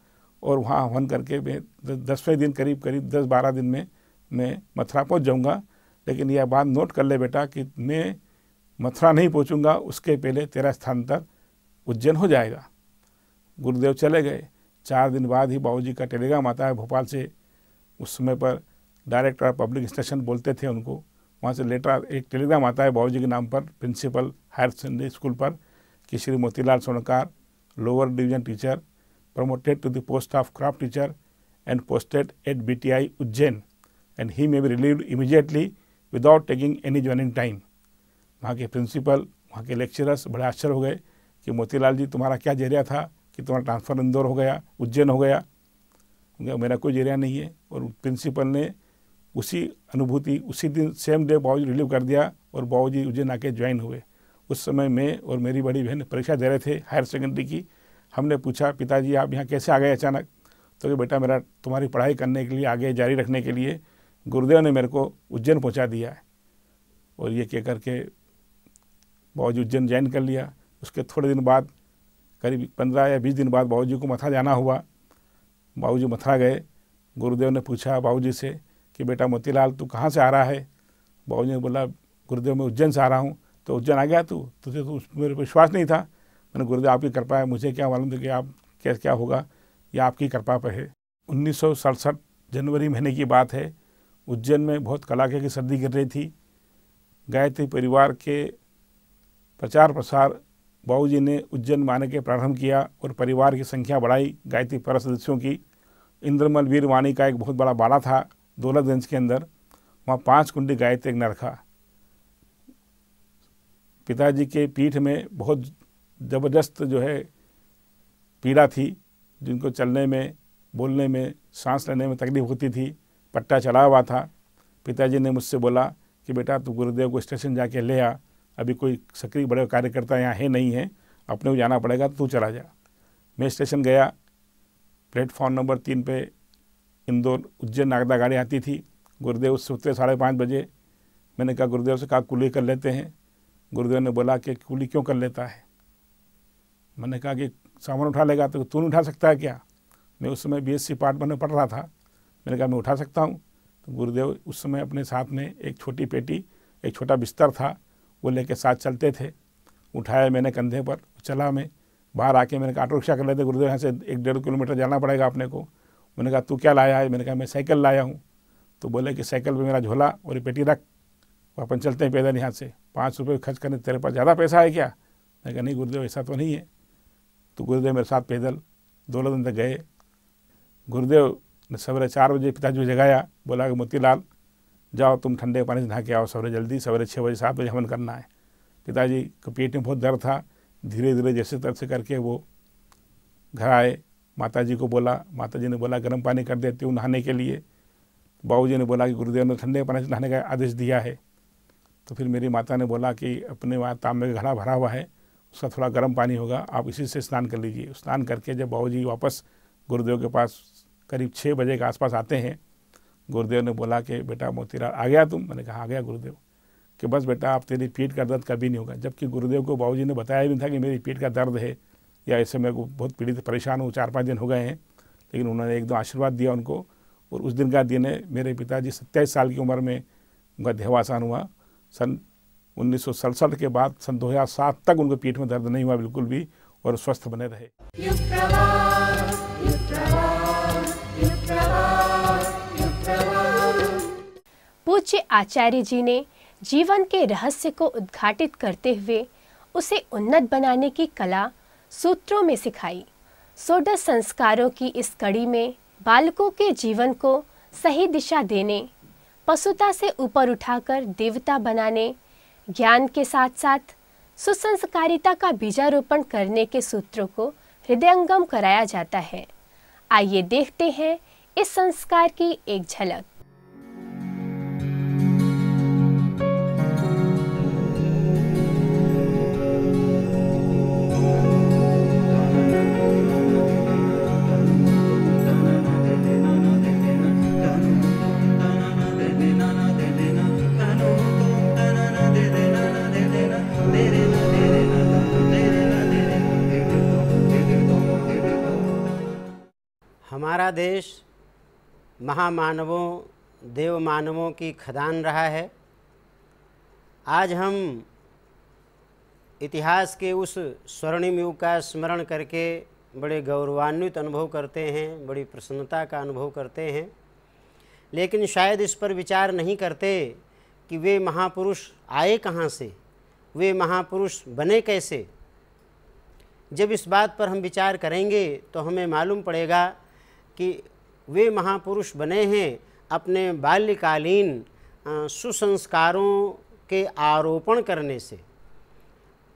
और वहाँ हवन करके मैं 10वें दिन करीब 10-12 दिन में मैं मथुरा पहुँच जाऊँगा। लेकिन यह बात नोट कर ले बेटा कि मैं मथुरा नहीं पहुँचूँगा, उसके पहले तेरा स्थानांतरण उज्जैन हो जाएगा। गुरुदेव चले गए। 4 दिन बाद ही बाबूजी का टेलीग्राम आता है भोपाल से। उस समय पर डायरेक्टर पब्लिक इंस्ट्रक्शन बोलते थे उनको, वहाँ से लेटर एक टेलीग्राम आता है बाबूजी के नाम पर प्रिंसिपल हायर सेकेंडरी स्कूल पर कि Shri Motilal Sonkar, lower division teacher, promoted to the post of craft teacher and posted at BTI Ujjain, and he may be relieved immediately without taking any joining time। वहाँ के प्रिंसिपल, वहाँ के लेक्चरर्स बड़े आश्चर्य हो गए कि मोतीलाल जी तुम्हारा क्या जरिया था कि तुम्हारा ट्रांसफ़र इंदौर हो गया, उज्जैन हो गया? मेरा कोई जरिया नहीं है। और प्रिंसिपल ने उसी अनुभूति उसी दिन सेम डे बाबूजी रिलीव कर दिया और बाबूजी उज्जैन आके ज्वाइन हुए। उस समय मैं और मेरी बड़ी बहन परीक्षा दे रहे थे हायर सेकेंडरी की। हमने पूछा पिताजी आप यहाँ कैसे आ गए अचानक? तो कि बेटा मेरा तुम्हारी पढ़ाई करने के लिए, आगे जारी रखने के लिए गुरुदेव ने मेरे को उज्जैन पहुँचा दिया है। और ये कह करके बाबूजी उज्जैन ज्वाइन कर लिया। उसके थोड़े दिन बाद, करीब 15 या 20 दिन बाद बाबूजी को मथुरा जाना हुआ। बाबूजी मथुरा गए। गुरुदेव ने पूछा बाबूजी से कि बेटा मोतीलाल तू कहाँ से आ रहा है? बाबूजी ने बोला गुरुदेव मैं उज्जैन से आ रहा हूँ। तो उज्जैन आ गया तू? तुझे तो मेरे को विश्वास नहीं था। मैंने गुरुदेव आपकी कृपा है, मुझे क्या मालूम था कि आप क्या होगा, यह आपकी कृपा पर है। 1967 जनवरी महीने की बात है। उज्जैन में बहुत कड़ाके की सर्दी गिर रही थी। गायत्री परिवार के प्रचार प्रसार बाबूजी ने उज्जैन में आने के प्रारंभ किया और परिवार की संख्या बढ़ाई। गायत्री परिवार सदस्यों की इंद्रमल वीरवाणी का एक बहुत बड़ा बाड़ा था दौलतगंज के अंदर, वहाँ 5 कुंडी गायत्री यज्ञ रखा। पिताजी के पीठ में बहुत ज़बरदस्त जो है पीड़ा थी, जिनको चलने में, बोलने में, सांस लेने में तकलीफ होती थी, पट्टा चढ़ा हुआ था। पिताजी ने मुझसे बोला कि बेटा तू गुरुदेव को स्टेशन जाके ले आ, अभी कोई सक्रिय बड़े कार्यकर्ता यहाँ है नहीं है, अपने को जाना पड़ेगा, तू चला जा। मैं स्टेशन गया, प्लेटफॉर्म नंबर 3 पे इंदौर उज्जैन नागदा गाड़ी आती थी। गुरुदेव उससे उतरे 5:30 बजे। मैंने कहा गुरुदेव से कहा कुली कर लेते हैं। गुरुदेव ने बोला कि कुली क्यों कर लेता है। मैंने कहा कि सामान उठा लेगा तो तू नहीं उठा सकता है क्या। मैं उस समय BSc पार्ट में पढ़ रहा था। मैंने कहा मैं उठा सकता हूँ। तो गुरुदेव उस समय अपने साथ में एक छोटी पेटी, एक छोटा बिस्तर था, वो लेके साथ चलते थे। उठाया मैंने कंधे पर, चला मैं। बाहर आके मैंने कहा ऑटो रिक्शा कर लेते गुरुदेव, यहाँ से 1-1.5 किलोमीटर जाना पड़ेगा अपने को। मैंने कहा तू क्या लाया है। मैंने कहा मैं साइकिल लाया हूँ। तो बोले कि साइकिल पे मेरा झोला और ये पेटी रख, अपन चलते हैं पैदल यहाँ से, 5 रुपये खर्च करने, तेरे पास ज़्यादा पैसा है क्या। मैंने कहा नहीं गुरुदेव ऐसा तो नहीं है। तो गुरुदेव मेरे साथ पैदल 2 दिन तक गए। गुरुदेव ने सवेरे 4 बजे पिताजी को जगाया, बोला कि मोतीलाल जाओ तुम ठंडे पानी से नहा के आओ सवेरे जल्दी, सवेरे 6 बजे 7 बजे हवन करना है। पिताजी को पेट में बहुत दर्द था। धीरे धीरे जैसे तैसे करके वो घर आए। माताजी को बोला, माताजी ने बोला गर्म पानी कर देती हूँ नहाने के लिए। बाबूजी ने बोला कि गुरुदेव ने ठंडे पानी से नहाने का आदेश दिया है। तो फिर मेरी माता ने बोला कि अपने वहाँ तांबे का घड़ा भरा हुआ है, उसका थोड़ा गर्म पानी होगा, आप इसी से स्नान कर लीजिए। स्नान करके जब बाबूजी वापस गुरुदेव के पास करीब 6 बजे के आसपास आते हैं, गुरुदेव ने बोला कि बेटा मोतीलाल आ गया तुम। मैंने कहा आ गया गुरुदेव। कि बस बेटा आप तेरी पीठ का दर्द कभी नहीं होगा। जबकि गुरुदेव को बाबूजी ने बताया भी था कि मेरी पीठ का दर्द है या ऐसे मेरे को बहुत पीड़ित परेशान हूँ, 4-5 दिन हो गए हैं। लेकिन उन्होंने 1-2 आशीर्वाद दिया उनको। और उस दिन का दिन है, मेरे पिताजी 27 साल की उम्र में उनका देहावसान हुआ। सन 1967 के बाद सन 2007 तक उनको पीठ में दर्द नहीं हुआ बिल्कुल भी, और स्वस्थ बने रहे। पूज्य आचार्य जी ने जीवन के रहस्य को उद्घाटित करते हुए उसे उन्नत बनाने की कला सूत्रों में सिखाई। 16 संस्कारों की इस कड़ी में बालकों के जीवन को सही दिशा देने, पशुता से ऊपर उठाकर देवता बनाने, ज्ञान के साथ साथ सुसंस्कारिता का बीजारोपण करने के सूत्रों को हृदयंगम कराया जाता है। आइए देखते हैं इस संस्कार की एक झलक। हमारा देश महामानवों, देव मानवों की खदान रहा है। आज हम इतिहास के उस स्वर्णिम युग का स्मरण करके बड़े गौरवान्वित अनुभव करते हैं, बड़ी प्रसन्नता का अनुभव करते हैं। लेकिन शायद इस पर विचार नहीं करते कि वे महापुरुष आए कहाँ से, वे महापुरुष बने कैसे। जब इस बात पर हम विचार करेंगे तो हमें मालूम पड़ेगा कि वे महापुरुष बने हैं अपने बाल्यकालीन सुसंस्कारों के आरोपण करने से।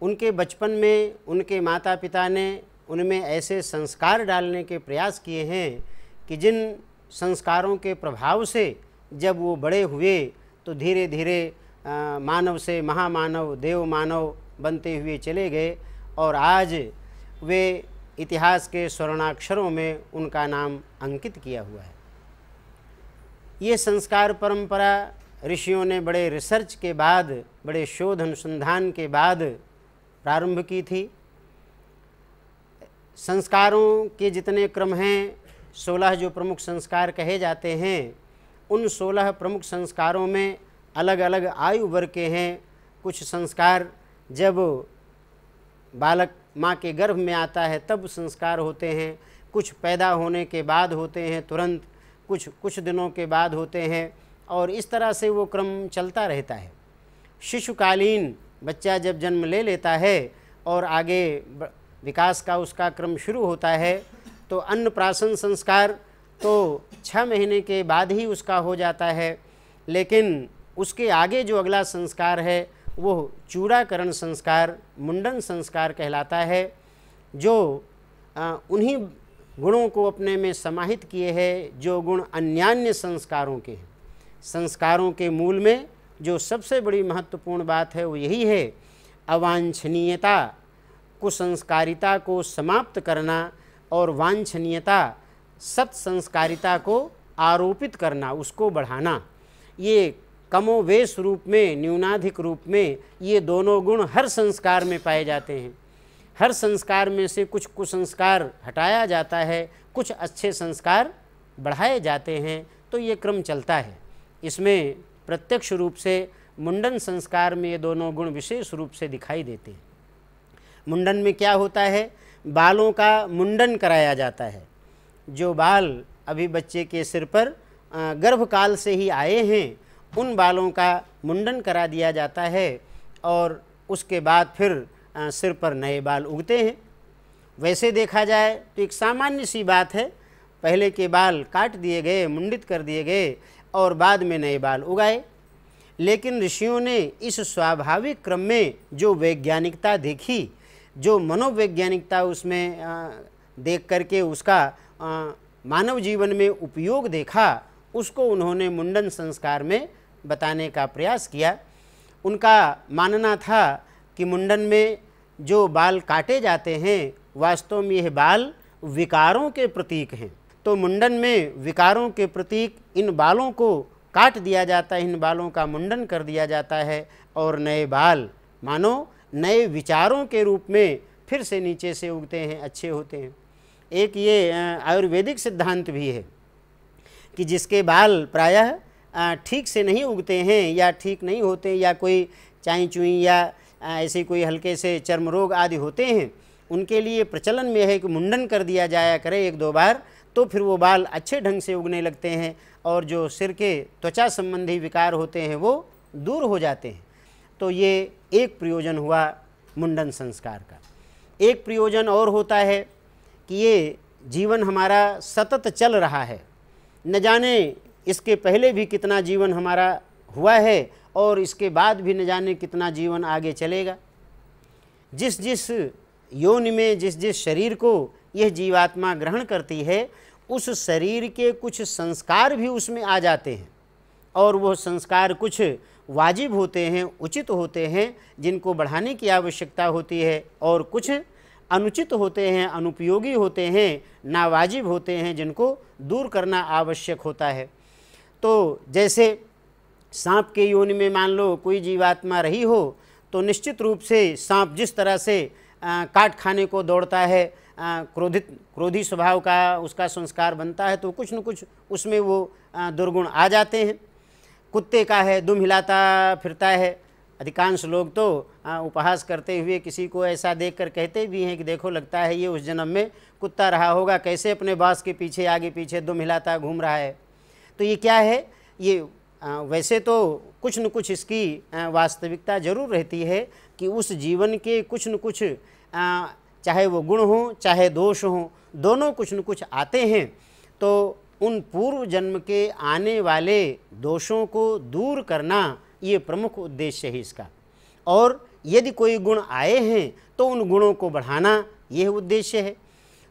उनके बचपन में उनके माता पिता ने उनमें ऐसे संस्कार डालने के प्रयास किए हैं कि जिन संस्कारों के प्रभाव से जब वो बड़े हुए तो धीरे धीरे मानव से महामानव, देव मानव बनते हुए चले गए और आज वे इतिहास के स्वर्णाक्षरों में उनका नाम अंकित किया हुआ है। ये संस्कार परंपरा ऋषियों ने बड़े रिसर्च के बाद, बड़े शोध अनुसंधान के बाद प्रारंभ की थी। संस्कारों के जितने क्रम हैं, 16 जो प्रमुख संस्कार कहे जाते हैं, उन 16 प्रमुख संस्कारों में अलग अलग आयु वर्ग के हैं। कुछ संस्कार जब बालक माँ के गर्भ में आता है तब संस्कार होते हैं, कुछ पैदा होने के बाद होते हैं तुरंत, कुछ दिनों के बाद होते हैं, और इस तरह से वो क्रम चलता रहता है। शिशुकालीन बच्चा जब जन्म ले लेता है और आगे विकास का उसका क्रम शुरू होता है तो अन्नप्राशन संस्कार तो 6 महीने के बाद ही उसका हो जाता है। लेकिन उसके आगे जो अगला संस्कार है वो चूड़ाकरण संस्कार, मुंडन संस्कार कहलाता है, जो उन्हीं गुणों को अपने में समाहित किए हैं जो गुण अन्यान्य संस्कारों के हैं। संस्कारों के मूल में जो सबसे बड़ी महत्वपूर्ण बात है वो यही है, अवांछनीयता, कुसंस्कारिता को समाप्त करना और वांछनीयता, सत्संस्कारिता को आरोपित करना, उसको बढ़ाना। ये कमोवेश रूप में, न्यूनाधिक रूप में ये दोनों गुण हर संस्कार में पाए जाते हैं। हर संस्कार में से कुछ कुसंस्कार हटाया जाता है, कुछ अच्छे संस्कार बढ़ाए जाते हैं, तो ये क्रम चलता है। इसमें प्रत्यक्ष रूप से मुंडन संस्कार में ये दोनों गुण विशेष रूप से दिखाई देते हैं। मुंडन में क्या होता है, बालों का मुंडन कराया जाता है। जो बाल अभी बच्चे के सिर पर गर्भकाल से ही आए हैं, उन बालों का मुंडन करा दिया जाता है और उसके बाद फिर सिर पर नए बाल उगते हैं। वैसे देखा जाए तो एक सामान्य सी बात है, पहले के बाल काट दिए गए, मुंडित कर दिए गए और बाद में नए बाल उगाए। लेकिन ऋषियों ने इस स्वाभाविक क्रम में जो वैज्ञानिकता देखी, जो मनोवैज्ञानिकता उसमें देख करके उसका मानव जीवन में उपयोग देखा, उसको उन्होंने मुंडन संस्कार में बताने का प्रयास किया। उनका मानना था कि मुंडन में जो बाल काटे जाते हैं, वास्तव में यह बाल विकारों के प्रतीक हैं। तो मुंडन में विकारों के प्रतीक इन बालों को काट दिया जाता है, इन बालों का मुंडन कर दिया जाता है और नए बाल मानो नए विचारों के रूप में फिर से नीचे से उगते हैं, अच्छे होते हैं। एक ये आयुर्वेदिक सिद्धांत भी है कि जिसके बाल प्रायः ठीक से नहीं उगते हैं या ठीक नहीं होते, या कोई चाई चुई या ऐसे कोई हल्के से चर्म रोग आदि होते हैं, उनके लिए प्रचलन में है कि मुंडन कर दिया जाया करे 1-2 बार, तो फिर वो बाल अच्छे ढंग से उगने लगते हैं और जो सिर के त्वचा संबंधी विकार होते हैं वो दूर हो जाते हैं। तो ये एक प्रयोजन हुआ मुंडन संस्कार का। एक प्रयोजन और होता है कि ये जीवन हमारा सतत चल रहा है, न जाने इसके पहले भी कितना जीवन हमारा हुआ है और इसके बाद भी न जाने कितना जीवन आगे चलेगा। जिस जिस योनि में जिस जिस शरीर को यह जीवात्मा ग्रहण करती है, उस शरीर के कुछ संस्कार भी उसमें आ जाते हैं और वह संस्कार कुछ वाजिब होते हैं, उचित होते हैं, जिनको बढ़ाने की आवश्यकता होती है, और कुछ अनुचित होते हैं, अनुपयोगी होते हैं, नावाजिब होते हैं, जिनको दूर करना आवश्यक होता है। तो जैसे सांप के योनि में मान लो कोई जीवात्मा रही हो, तो निश्चित रूप से सांप जिस तरह से काट खाने को दौड़ता है, क्रोधी स्वभाव का उसका संस्कार बनता है, तो कुछ न कुछ उसमें वो दुर्गुण आ जाते हैं। कुत्ते का है, दुम हिलाता फिरता है। अधिकांश लोग तो उपहास करते हुए किसी को ऐसा देखकर कहते भी हैं कि देखो लगता है ये उस जन्म में कुत्ता रहा होगा, कैसे अपने बास के पीछे आगे पीछे दुम हिलाता घूम रहा है। तो ये क्या है, ये वैसे तो कुछ न कुछ इसकी वास्तविकता जरूर रहती है कि उस जीवन के कुछ न कुछ चाहे वो गुण हो चाहे दोष हो, दोनों कुछ न कुछ आते हैं। तो उन पूर्व जन्म के आने वाले दोषों को दूर करना ये प्रमुख उद्देश्य है इसका। और यदि कोई गुण आए हैं तो उन गुणों को बढ़ाना यह उद्देश्य है।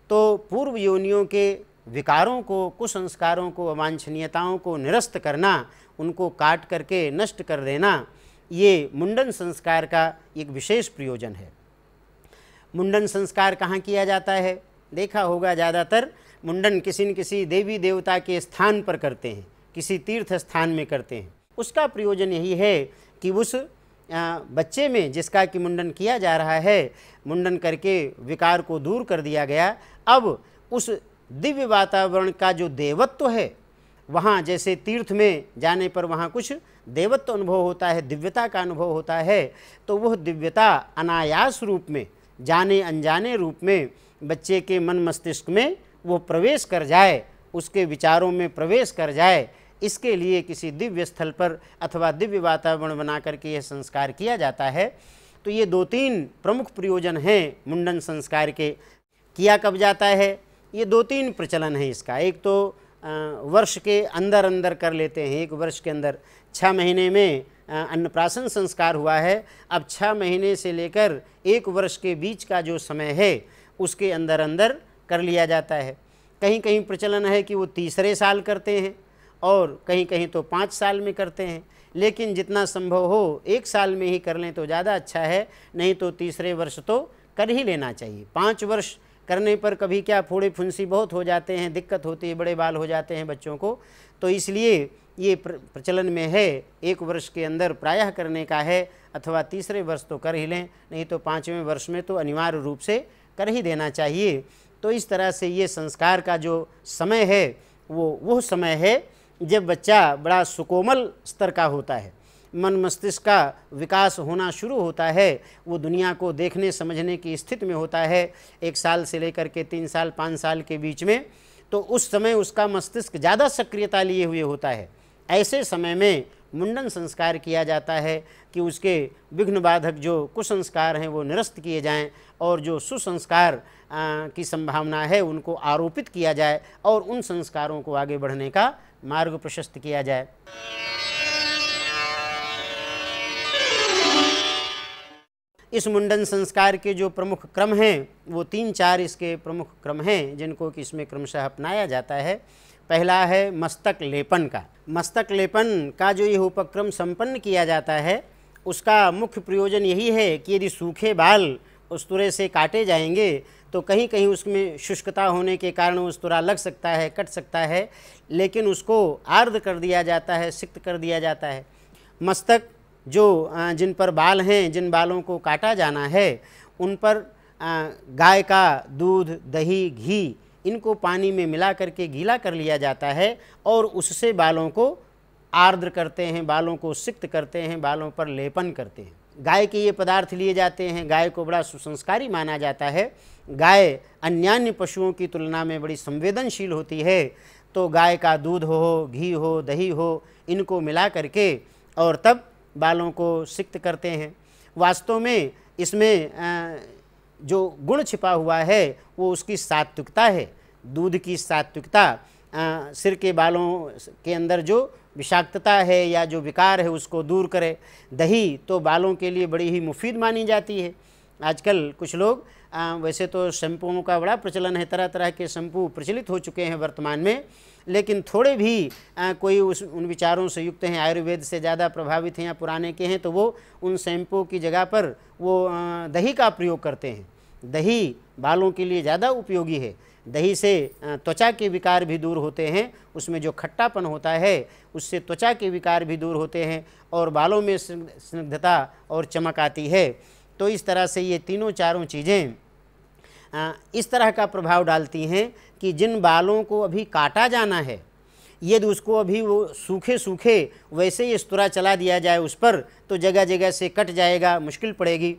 तो पूर्व योनियों के विकारों को, कुसंस्कारों को, अवांछनीयताओं को निरस्त करना, उनको काट करके नष्ट कर देना, ये मुंडन संस्कार का एक विशेष प्रयोजन है। मुंडन संस्कार कहाँ किया जाता है? देखा होगा ज़्यादातर मुंडन किसी न किसी देवी देवता के स्थान पर करते हैं, किसी तीर्थ स्थान में करते हैं। उसका प्रयोजन यही है कि उस बच्चे में जिसका कि मुंडन किया जा रहा है, मुंडन करके विकार को दूर कर दिया गया, अब उस दिव्य वातावरण का जो देवत्व है, वहाँ जैसे तीर्थ में जाने पर वहाँ कुछ देवत्व अनुभव होता है, दिव्यता का अनुभव होता है, तो वह दिव्यता अनायास रूप में, जाने अनजाने रूप में बच्चे के मन मस्तिष्क में वो प्रवेश कर जाए, उसके विचारों में प्रवेश कर जाए, इसके लिए किसी दिव्य स्थल पर अथवा दिव्य वातावरण बना करके यह संस्कार किया जाता है। तो ये 2-3 प्रमुख प्रयोजन हैं मुंडन संस्कार के। किया कब जाता है? ये 2-3 प्रचलन है इसका। एक तो वर्ष के अंदर अंदर कर लेते हैं, एक वर्ष के अंदर 6 महीने में अन्नप्राशन संस्कार हुआ है, अब 6 महीने से लेकर 1 वर्ष के बीच का जो समय है उसके अंदर अंदर कर लिया जाता है। कहीं कहीं प्रचलन है कि वो तीसरे साल करते हैं और कहीं कहीं तो 5 साल में करते हैं, लेकिन जितना संभव हो 1 साल में ही कर लें तो ज़्यादा अच्छा है, नहीं तो तीसरे वर्ष तो कर ही लेना चाहिए। 5 वर्ष करने पर कभी क्या फोड़े फुंसी बहुत हो जाते हैं, दिक्कत होती है, बड़े बाल हो जाते हैं बच्चों को, तो इसलिए ये प्रचलन में है 1 वर्ष के अंदर प्रायः करने का है, अथवा तीसरे वर्ष तो कर ही लें, नहीं तो 5वें वर्ष में तो अनिवार्य रूप से कर ही देना चाहिए। तो इस तरह से ये संस्कार का जो समय है वो समय है जब बच्चा बड़ा सुकोमल स्तर का होता है, मन मस्तिष्क का विकास होना शुरू होता है, वो दुनिया को देखने समझने की स्थिति में होता है 1 साल से लेकर के 3 साल 5 साल के बीच में, तो उस समय उसका मस्तिष्क ज़्यादा सक्रियता लिए हुए होता है। ऐसे समय में मुंडन संस्कार किया जाता है कि उसके विघ्न बाधक जो कुसंस्कार हैं वो निरस्त किए जाएं और जो सुसंस्कार की संभावना है उनको आरोपित किया जाए और उन संस्कारों को आगे बढ़ने का मार्ग प्रशस्त किया जाए। इस मुंडन संस्कार के जो प्रमुख क्रम हैं वो 3-4 इसके प्रमुख क्रम हैं जिनको कि इसमें क्रमशः अपनाया जाता है। पहला है मस्तक लेपन का। मस्तक लेपन का जो ये उपक्रम संपन्न किया जाता है उसका मुख्य प्रयोजन यही है कि यदि सूखे बाल उस्तुरे से काटे जाएंगे तो कहीं कहीं उसमें शुष्कता होने के कारण उस्तुरा लग सकता है, कट सकता है, लेकिन उसको आर्द्र कर दिया जाता है, सिक्त कर दिया जाता है। मस्तक जो जिन पर बाल हैं, जिन बालों को काटा जाना है, उन पर गाय का दूध, दही, घी इनको पानी में मिला करके गीला कर लिया जाता है और उससे बालों को आर्द्र करते हैं, बालों को सिक्त करते हैं, बालों पर लेपन करते हैं। गाय के ये पदार्थ लिए जाते हैं। गाय को बड़ा सुसंस्कारी माना जाता है। गाय अन्यान्य पशुओं की तुलना में बड़ी संवेदनशील होती है, तो गाय का दूध हो, घी हो, दही हो, इनको मिला करके और तब बालों को सिक्त करते हैं। वास्तव में इसमें जो गुण छिपा हुआ है वो उसकी सात्विकता है। दूध की सात्विकता सिर के बालों के अंदर जो विषाक्तता है या जो विकार है उसको दूर करे। दही तो बालों के लिए बड़ी ही मुफीद मानी जाती है। आजकल कुछ लोग वैसे तो शैम्पुओं का बड़ा प्रचलन है, तरह तरह के शैम्पू प्रचलित हो चुके हैं वर्तमान में, लेकिन थोड़े भी कोई उन विचारों से युक्त हैं, आयुर्वेद से ज़्यादा प्रभावित हैं या पुराने के हैं, तो वो उन शैम्पू की जगह पर वो दही का प्रयोग करते हैं। दही बालों के लिए ज़्यादा उपयोगी है। दही से त्वचा के विकार भी दूर होते हैं, उसमें जो खट्टापन होता है उससे त्वचा के विकार भी दूर होते हैं और बालों में स्निग्धता और चमक आती है। तो इस तरह से ये तीनों चारों चीज़ें इस तरह का प्रभाव डालती हैं कि जिन बालों को अभी काटा जाना है, यदि उसको अभी वो सूखे सूखे वैसे ही स्तुरा चला दिया जाए उस पर, तो जगह जगह से कट जाएगा, मुश्किल पड़ेगी।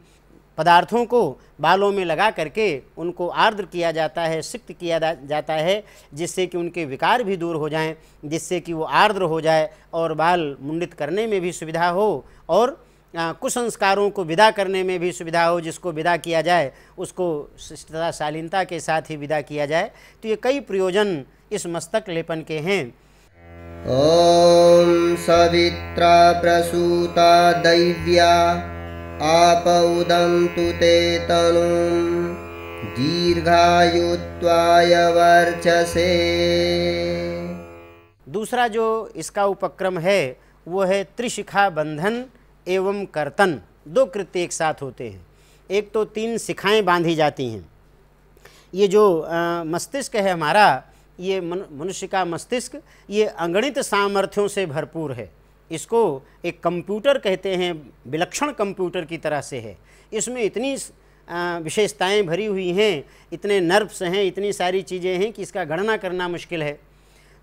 पदार्थों को बालों में लगा करके उनको आर्द्र किया जाता है, सिक्त किया जाता है, जिससे कि उनके विकार भी दूर हो जाएं, जिससे कि वो आर्द्र हो जाए और बाल मुंडित करने में भी सुविधा हो और कुसंस्कारों को विदा करने में भी सुविधा हो। जिसको विदा किया जाए उसको शिष्टता शालीनता के साथ ही विदा किया जाए। तो ये कई प्रयोजन इस मस्तक लेपन के हैं। ओम सवित्रा प्रसूता दैव्या आपौदन्तु ते तनुं दीर्घायुत्वाय वर्चसे। दूसरा जो इसका उपक्रम है वो है त्रिशिखा बंधन एवं कर्तन। 2 कृत्य एक साथ होते हैं। एक तो 3 शिखाएं बांधी जाती हैं। ये जो मस्तिष्क है हमारा, ये मनुष्य का मस्तिष्क ये अगणित सामर्थ्यों से भरपूर है। इसको एक कंप्यूटर कहते हैं, विलक्षण कंप्यूटर की तरह से है। इसमें इतनी विशेषताएं भरी हुई हैं, इतने नर्व्स हैं, इतनी सारी चीज़ें हैं कि इसका गणना करना मुश्किल है।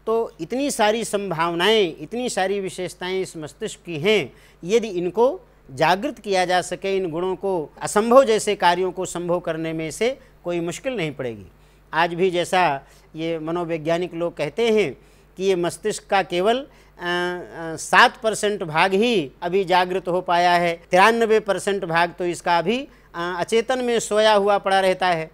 तो इतनी सारी संभावनाएं, इतनी सारी विशेषताएं इस मस्तिष्क की हैं, यदि इनको जागृत किया जा सके, इन गुणों को असंभव जैसे कार्यों को संभव करने में से कोई मुश्किल नहीं पड़ेगी। आज भी जैसा ये मनोवैज्ञानिक लोग कहते हैं कि ये मस्तिष्क का केवल 7% भाग ही अभी जागृत हो पाया है, 93% भाग तो इसका अभी अचेतन में सोया हुआ पड़ा रहता है।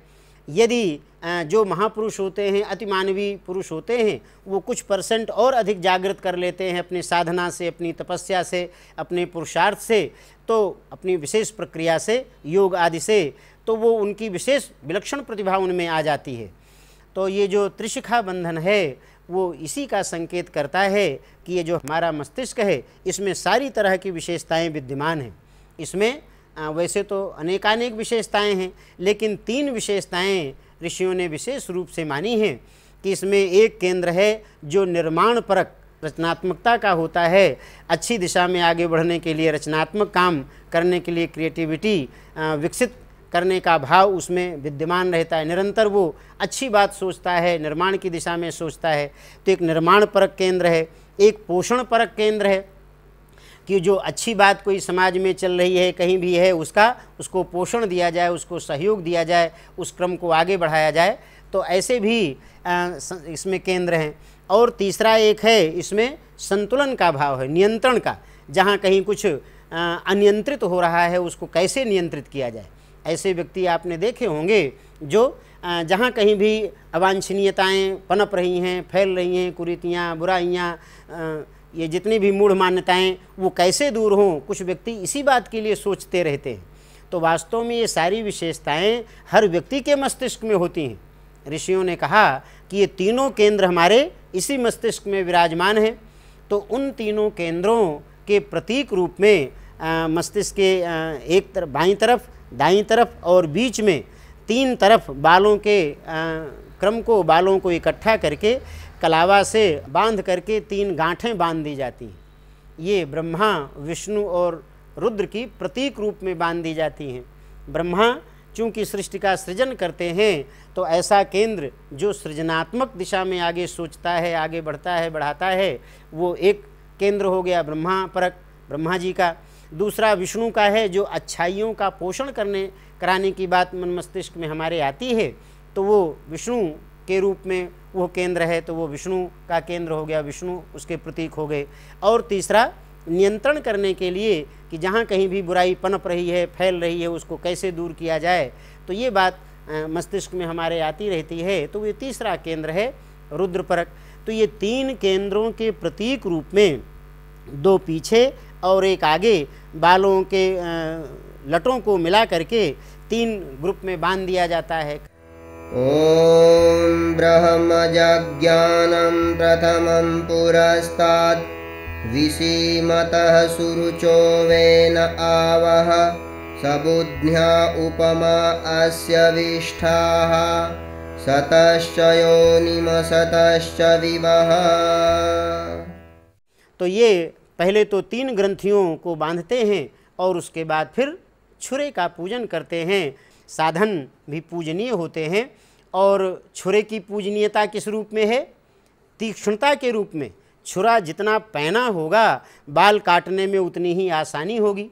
यदि जो महापुरुष होते हैं, अतिमानवीय पुरुष होते हैं, वो कुछ % और अधिक जागृत कर लेते हैं अपनी साधना से, अपनी तपस्या से, अपने पुरुषार्थ से, तो अपनी विशेष प्रक्रिया से, योग आदि से, तो वो उनकी विशेष विलक्षण प्रतिभा उनमें आ जाती है। तो ये जो त्रिशिखा बंधन है वो इसी का संकेत करता है कि ये जो हमारा मस्तिष्क है इसमें सारी तरह की विशेषताएं विद्यमान हैं। इसमें वैसे तो अनेकानेक विशेषताएं हैं, लेकिन 3 विशेषताएं ऋषियों ने विशेष रूप से मानी हैं कि इसमें एक केंद्र है जो निर्माण परक रचनात्मकता का होता है। अच्छी दिशा में आगे बढ़ने के लिए, रचनात्मक काम करने के लिए, क्रिएटिविटी विकसित करने का भाव उसमें विद्यमान रहता है। निरंतर वो अच्छी बात सोचता है, निर्माण की दिशा में सोचता है। तो एक निर्माण परक केंद्र है, एक पोषण परक केंद्र है कि जो अच्छी बात कोई समाज में चल रही है, कहीं भी है, उसको पोषण दिया जाए, उसको सहयोग दिया जाए, उस क्रम को आगे बढ़ाया जाए। तो ऐसे भी इसमें केंद्र हैं। और तीसरा एक है, इसमें संतुलन का भाव है, नियंत्रण का। जहाँ कहीं कुछ अनियंत्रित हो रहा है उसको कैसे नियंत्रित किया जाए। ऐसे व्यक्ति आपने देखे होंगे जो जहाँ कहीं भी अवांछनीयताएं पनप रही हैं, फैल रही हैं, कुरीतियाँ, बुराइयाँ, ये जितनी भी मूढ़ मान्यताएं, वो कैसे दूर हों, कुछ व्यक्ति इसी बात के लिए सोचते रहते हैं। तो वास्तव में ये सारी विशेषताएं हर व्यक्ति के मस्तिष्क में होती हैं। ऋषियों ने कहा कि ये तीनों केंद्र हमारे इसी मस्तिष्क में विराजमान हैं। तो उन तीनों केंद्रों के प्रतीक रूप में मस्तिष्क के एक तरफ, बाईं तरफ, दाईं तरफ और बीच में 3 तरफ बालों के क्रम को, बालों को इकट्ठा करके कलावा से बांध करके 3 गांठें बांध दी जाती हैं। ये ब्रह्मा, विष्णु और रुद्र की प्रतीक रूप में बांध दी जाती हैं। ब्रह्मा चूँकि सृष्टि का सृजन करते हैं, तो ऐसा केंद्र जो सृजनात्मक दिशा में आगे सोचता है, आगे बढ़ता है, बढ़ाता है, वो एक केंद्र हो गया ब्रह्मा परक, ब्रह्मा जी का। दूसरा विष्णु का है, जो अच्छाइयों का पोषण कराने की बात मन मस्तिष्क में हमारे आती है, तो वो विष्णु के रूप में वो केंद्र है, तो वो विष्णु का केंद्र हो गया, विष्णु उसके प्रतीक हो गए। और तीसरा नियंत्रण करने के लिए कि जहाँ कहीं भी बुराई पनप रही है, फैल रही है, उसको कैसे दूर किया जाए, तो ये बात मस्तिष्क में हमारे आती रहती है। तो ये तीसरा केंद्र है रुद्र परक। तो ये 3 केंद्रों के प्रतीक रूप में 2 पीछे और एक आगे बालों के लटों को मिला करके 3 ग्रुप में बांध दिया जाता है। ओम ब्रह्मज्ञानं प्रथमं पुरस्तात् विसीमतः सुरुचो वेन आवह सबुध्या उपमा अस्य विष्ठाः सतश्च योनिमसतश्च विवः। तो ये पहले तो 3 ग्रंथियों को बांधते हैं और उसके बाद फिर छुरे का पूजन करते हैं। साधन भी पूजनीय होते हैं। और छुरे की पूजनीयता किस रूप में है? तीक्ष्णता के रूप में। छुरा जितना पैना होगा, बाल काटने में उतनी ही आसानी होगी।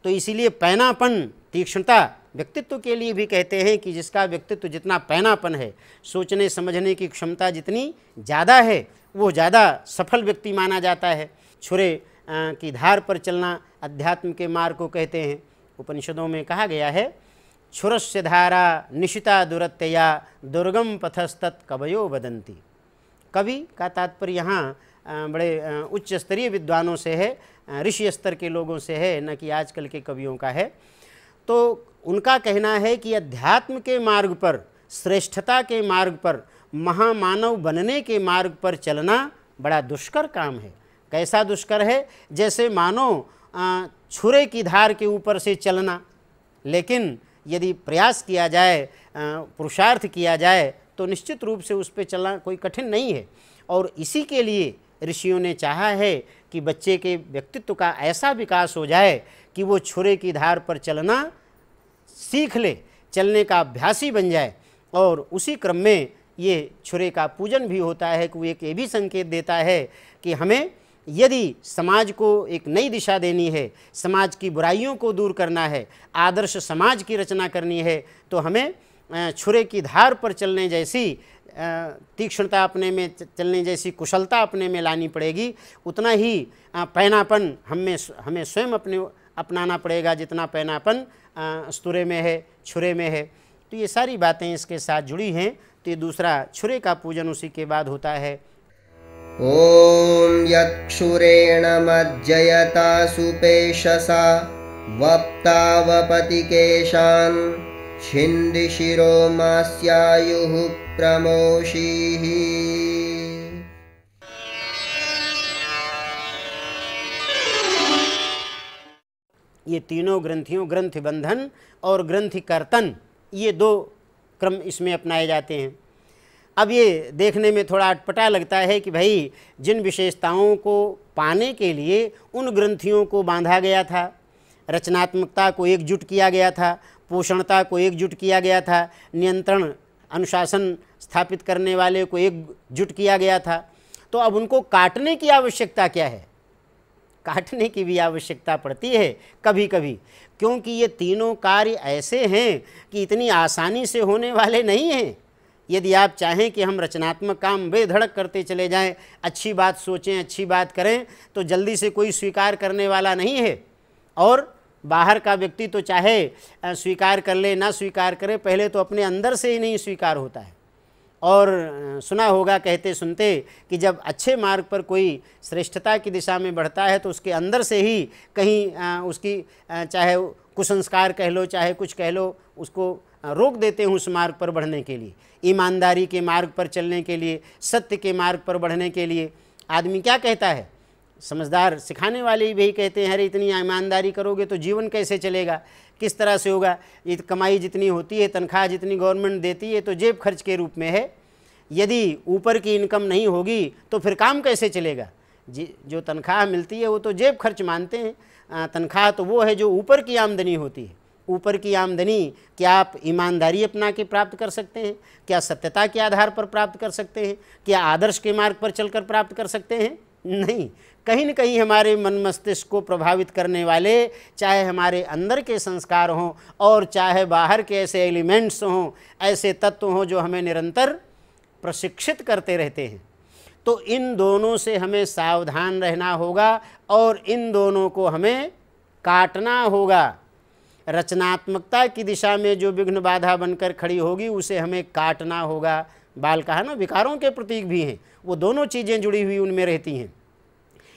तो इसीलिए पैनापन, तीक्ष्णता व्यक्तित्व के लिए भी कहते हैं कि जिसका व्यक्तित्व जितना पैनापन है, सोचने समझने की क्षमता जितनी ज़्यादा है, वो ज़्यादा सफल व्यक्ति माना जाता है। छुरे की धार पर चलना अध्यात्म के मार्ग को कहते हैं। उपनिषदों में कहा गया है, छुरस्य धारा निशिता दुरत्यया दुर्गम पथस्तत् कवयो वदन्ति। कवि का तात्पर्य यहाँ बड़े उच्च स्तरीय विद्वानों से है, ऋषि स्तर के लोगों से है, न कि आजकल के कवियों का है। तो उनका कहना है कि अध्यात्म के मार्ग पर, श्रेष्ठता के मार्ग पर, महामानव बनने के मार्ग पर चलना बड़ा दुष्कर काम है। कैसा दुष्कर है? जैसे मानो छुरे की धार के ऊपर से चलना। लेकिन यदि प्रयास किया जाए, पुरुषार्थ किया जाए, तो निश्चित रूप से उस पर चलना कोई कठिन नहीं है। और इसी के लिए ऋषियों ने चाहा है कि बच्चे के व्यक्तित्व का ऐसा विकास हो जाए कि वो छुरे की धार पर चलना सीख ले, चलने का अभ्यासी बन जाए। और उसी क्रम में ये छुरे का पूजन भी होता है कि वो एक ये भी संकेत देता है कि हमें यदि समाज को एक नई दिशा देनी है, समाज की बुराइयों को दूर करना है, आदर्श समाज की रचना करनी है, तो हमें छुरे की धार पर चलने जैसी तीक्ष्णता अपने में, चलने जैसी कुशलता अपने में लानी पड़ेगी। उतना ही पैनापन हमें स्वयं अपनाना पड़ेगा जितना पैनापन स्तुरे में है, छुरे में है। तो ये सारी बातें इसके साथ जुड़ी हैं। तो ये दूसरा छुरे का पूजन उसी के बाद होता है। ॐ यत्क्षुरेण मज्जयता सुपेशसा वप्तावपतिकेशान् छिन्दिशिरो मास्यायुः प्रमोषीः। ये तीनों ग्रंथियों, ग्रंथि बंधन और ग्रंथि कर्तन, ये दो क्रम इसमें अपनाए जाते हैं। अब ये देखने में थोड़ा अटपटा लगता है कि भाई जिन विशेषताओं को पाने के लिए उन ग्रंथियों को बांधा गया था, रचनात्मकता को एकजुट किया गया था, पोषणता को एकजुट किया गया था, नियंत्रण अनुशासन स्थापित करने वाले को एकजुट किया गया था, तो अब उनको काटने की आवश्यकता क्या है? काटने की भी आवश्यकता पड़ती है कभी कभी, क्योंकि ये तीनों कार्य ऐसे हैं कि इतनी आसानी से होने वाले नहीं हैं। यदि आप चाहें कि हम रचनात्मक काम बेधड़क करते चले जाएं, अच्छी बात सोचें, अच्छी बात करें, तो जल्दी से कोई स्वीकार करने वाला नहीं है। और बाहर का व्यक्ति तो चाहे स्वीकार कर ले ना स्वीकार करे, पहले तो अपने अंदर से ही नहीं स्वीकार होता है। और सुना होगा कहते सुनते कि जब अच्छे मार्ग पर कोई श्रेष्ठता की दिशा में बढ़ता है तो उसके अंदर से ही कहीं उसकी चाहे कुसंस्कार कह लो, चाहे कुछ कह लो, उसको रोक देते हैं उस मार्ग पर बढ़ने के लिए, ईमानदारी के मार्ग पर चलने के लिए, सत्य के मार्ग पर बढ़ने के लिए। आदमी क्या कहता है? समझदार सिखाने वाले भी कहते हैं, अरे इतनी ईमानदारी करोगे तो जीवन कैसे चलेगा, किस तरह से होगा? ये कमाई जितनी होती है, तनख्वाह जितनी गवर्नमेंट देती है तो जेब खर्च के रूप में है। यदि ऊपर की इनकम नहीं होगी तो फिर काम कैसे चलेगा? जो तनख्वाह मिलती है वो तो जेब खर्च मानते हैं। तनख्वाह तो वो है जो ऊपर की आमदनी होती है। ऊपर की आमदनी क्या आप ईमानदारी अपना के प्राप्त कर सकते हैं? क्या सत्यता के आधार पर प्राप्त कर सकते हैं? क्या आदर्श के मार्ग पर चलकर प्राप्त कर सकते हैं? नहीं। कहीं न कहीं हमारे मन मस्तिष्क को प्रभावित करने वाले, चाहे हमारे अंदर के संस्कार हों और चाहे बाहर के ऐसे एलिमेंट्स हों, ऐसे तत्व हों जो हमें निरंतर प्रशिक्षित करते रहते हैं, तो इन दोनों से हमें सावधान रहना होगा और इन दोनों को हमें काटना होगा। रचनात्मकता की दिशा में जो विघ्न बाधा बनकर खड़ी होगी उसे हमें काटना होगा। बाल कहा ना, विकारों के प्रतीक भी हैं, वो दोनों चीज़ें जुड़ी हुई उनमें रहती हैं।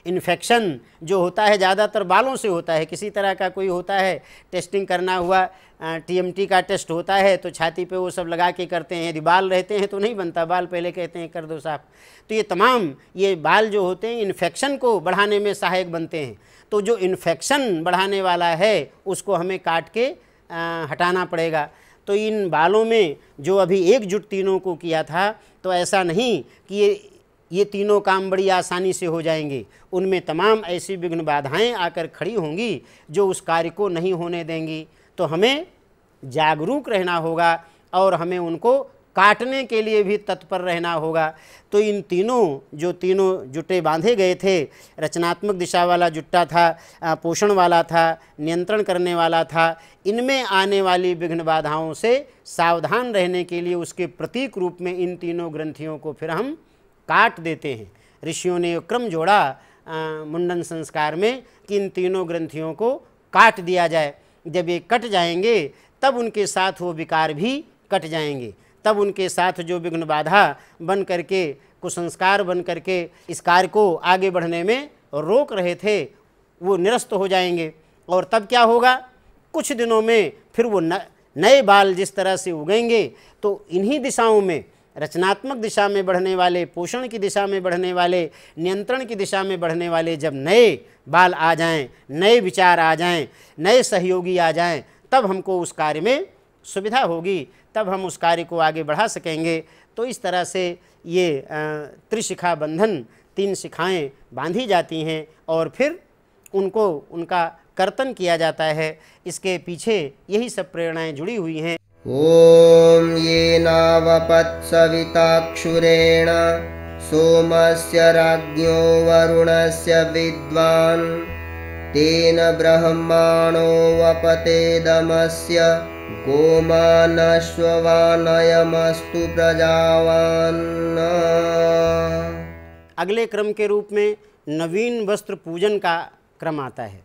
इन्फेक्शन जो होता है ज़्यादातर बालों से होता है। किसी तरह का कोई होता है, टेस्टिंग करना हुआ, टीएमटी का टेस्ट होता है तो छाती पे वो सब लगा के करते हैं। यदि बाल रहते हैं तो नहीं बनता, बाल पहले कहते हैं कर दो साफ। तो ये तमाम ये बाल जो होते हैं इन्फेक्शन को बढ़ाने में सहायक बनते हैं। तो जो इन्फेक्शन बढ़ाने वाला है उसको हमें काट के हटाना पड़ेगा। तो इन बालों में जो अभी एकजुट तीनों को किया था, तो ऐसा नहीं कि ये तीनों काम बड़ी आसानी से हो जाएंगे। उनमें तमाम ऐसी विघ्न बाधाएं आकर खड़ी होंगी जो उस कार्य को नहीं होने देंगी। तो हमें जागरूक रहना होगा और हमें उनको काटने के लिए भी तत्पर रहना होगा। तो इन तीनों जुटे बांधे गए थे, रचनात्मक दिशा वाला जुट्टा था, पोषण वाला था, नियंत्रण करने वाला था, इनमें आने वाली विघ्न बाधाओं से सावधान रहने के लिए उसके प्रतीक रूप में इन तीनों ग्रंथियों को फिर हम काट देते हैं। ऋषियों ने क्रम जोड़ा मुंडन संस्कार में कि इन तीनों ग्रंथियों को काट दिया जाए। जब ये कट जाएंगे तब उनके साथ वो विकार भी कट जाएंगे, तब उनके साथ जो विघ्न बाधा बन करके, कुसंस्कार बन करके इस कार्य को आगे बढ़ने में रोक रहे थे वो निरस्त हो जाएंगे। और तब क्या होगा? कुछ दिनों में फिर वो नए बाल जिस तरह से उगेंगे, तो इन्हीं दिशाओं में, रचनात्मक दिशा में बढ़ने वाले, पोषण की दिशा में बढ़ने वाले, नियंत्रण की दिशा में बढ़ने वाले जब नए बाल आ जाएं, नए विचार आ जाएं, नए सहयोगी आ जाएं, तब हमको उस कार्य में सुविधा होगी, तब हम उस कार्य को आगे बढ़ा सकेंगे। तो इस तरह से ये त्रिशिखा बंधन, 3 शिखाएं बांधी जाती हैं और फिर उनको उनका कर्तन किया जाता है। इसके पीछे यही सब प्रेरणाएं जुड़ी हुई हैं। ॐ येनावपत्सविताक्षुरेण सोमस्य राज्ञो वरुणस्य विद्वान् तेन ब्रह्माणो वपतेदमस्य गोमानश्ववानयमस्तु प्रजावान्। अगले क्रम के रूप में नवीन वस्त्र पूजन का क्रम आता है।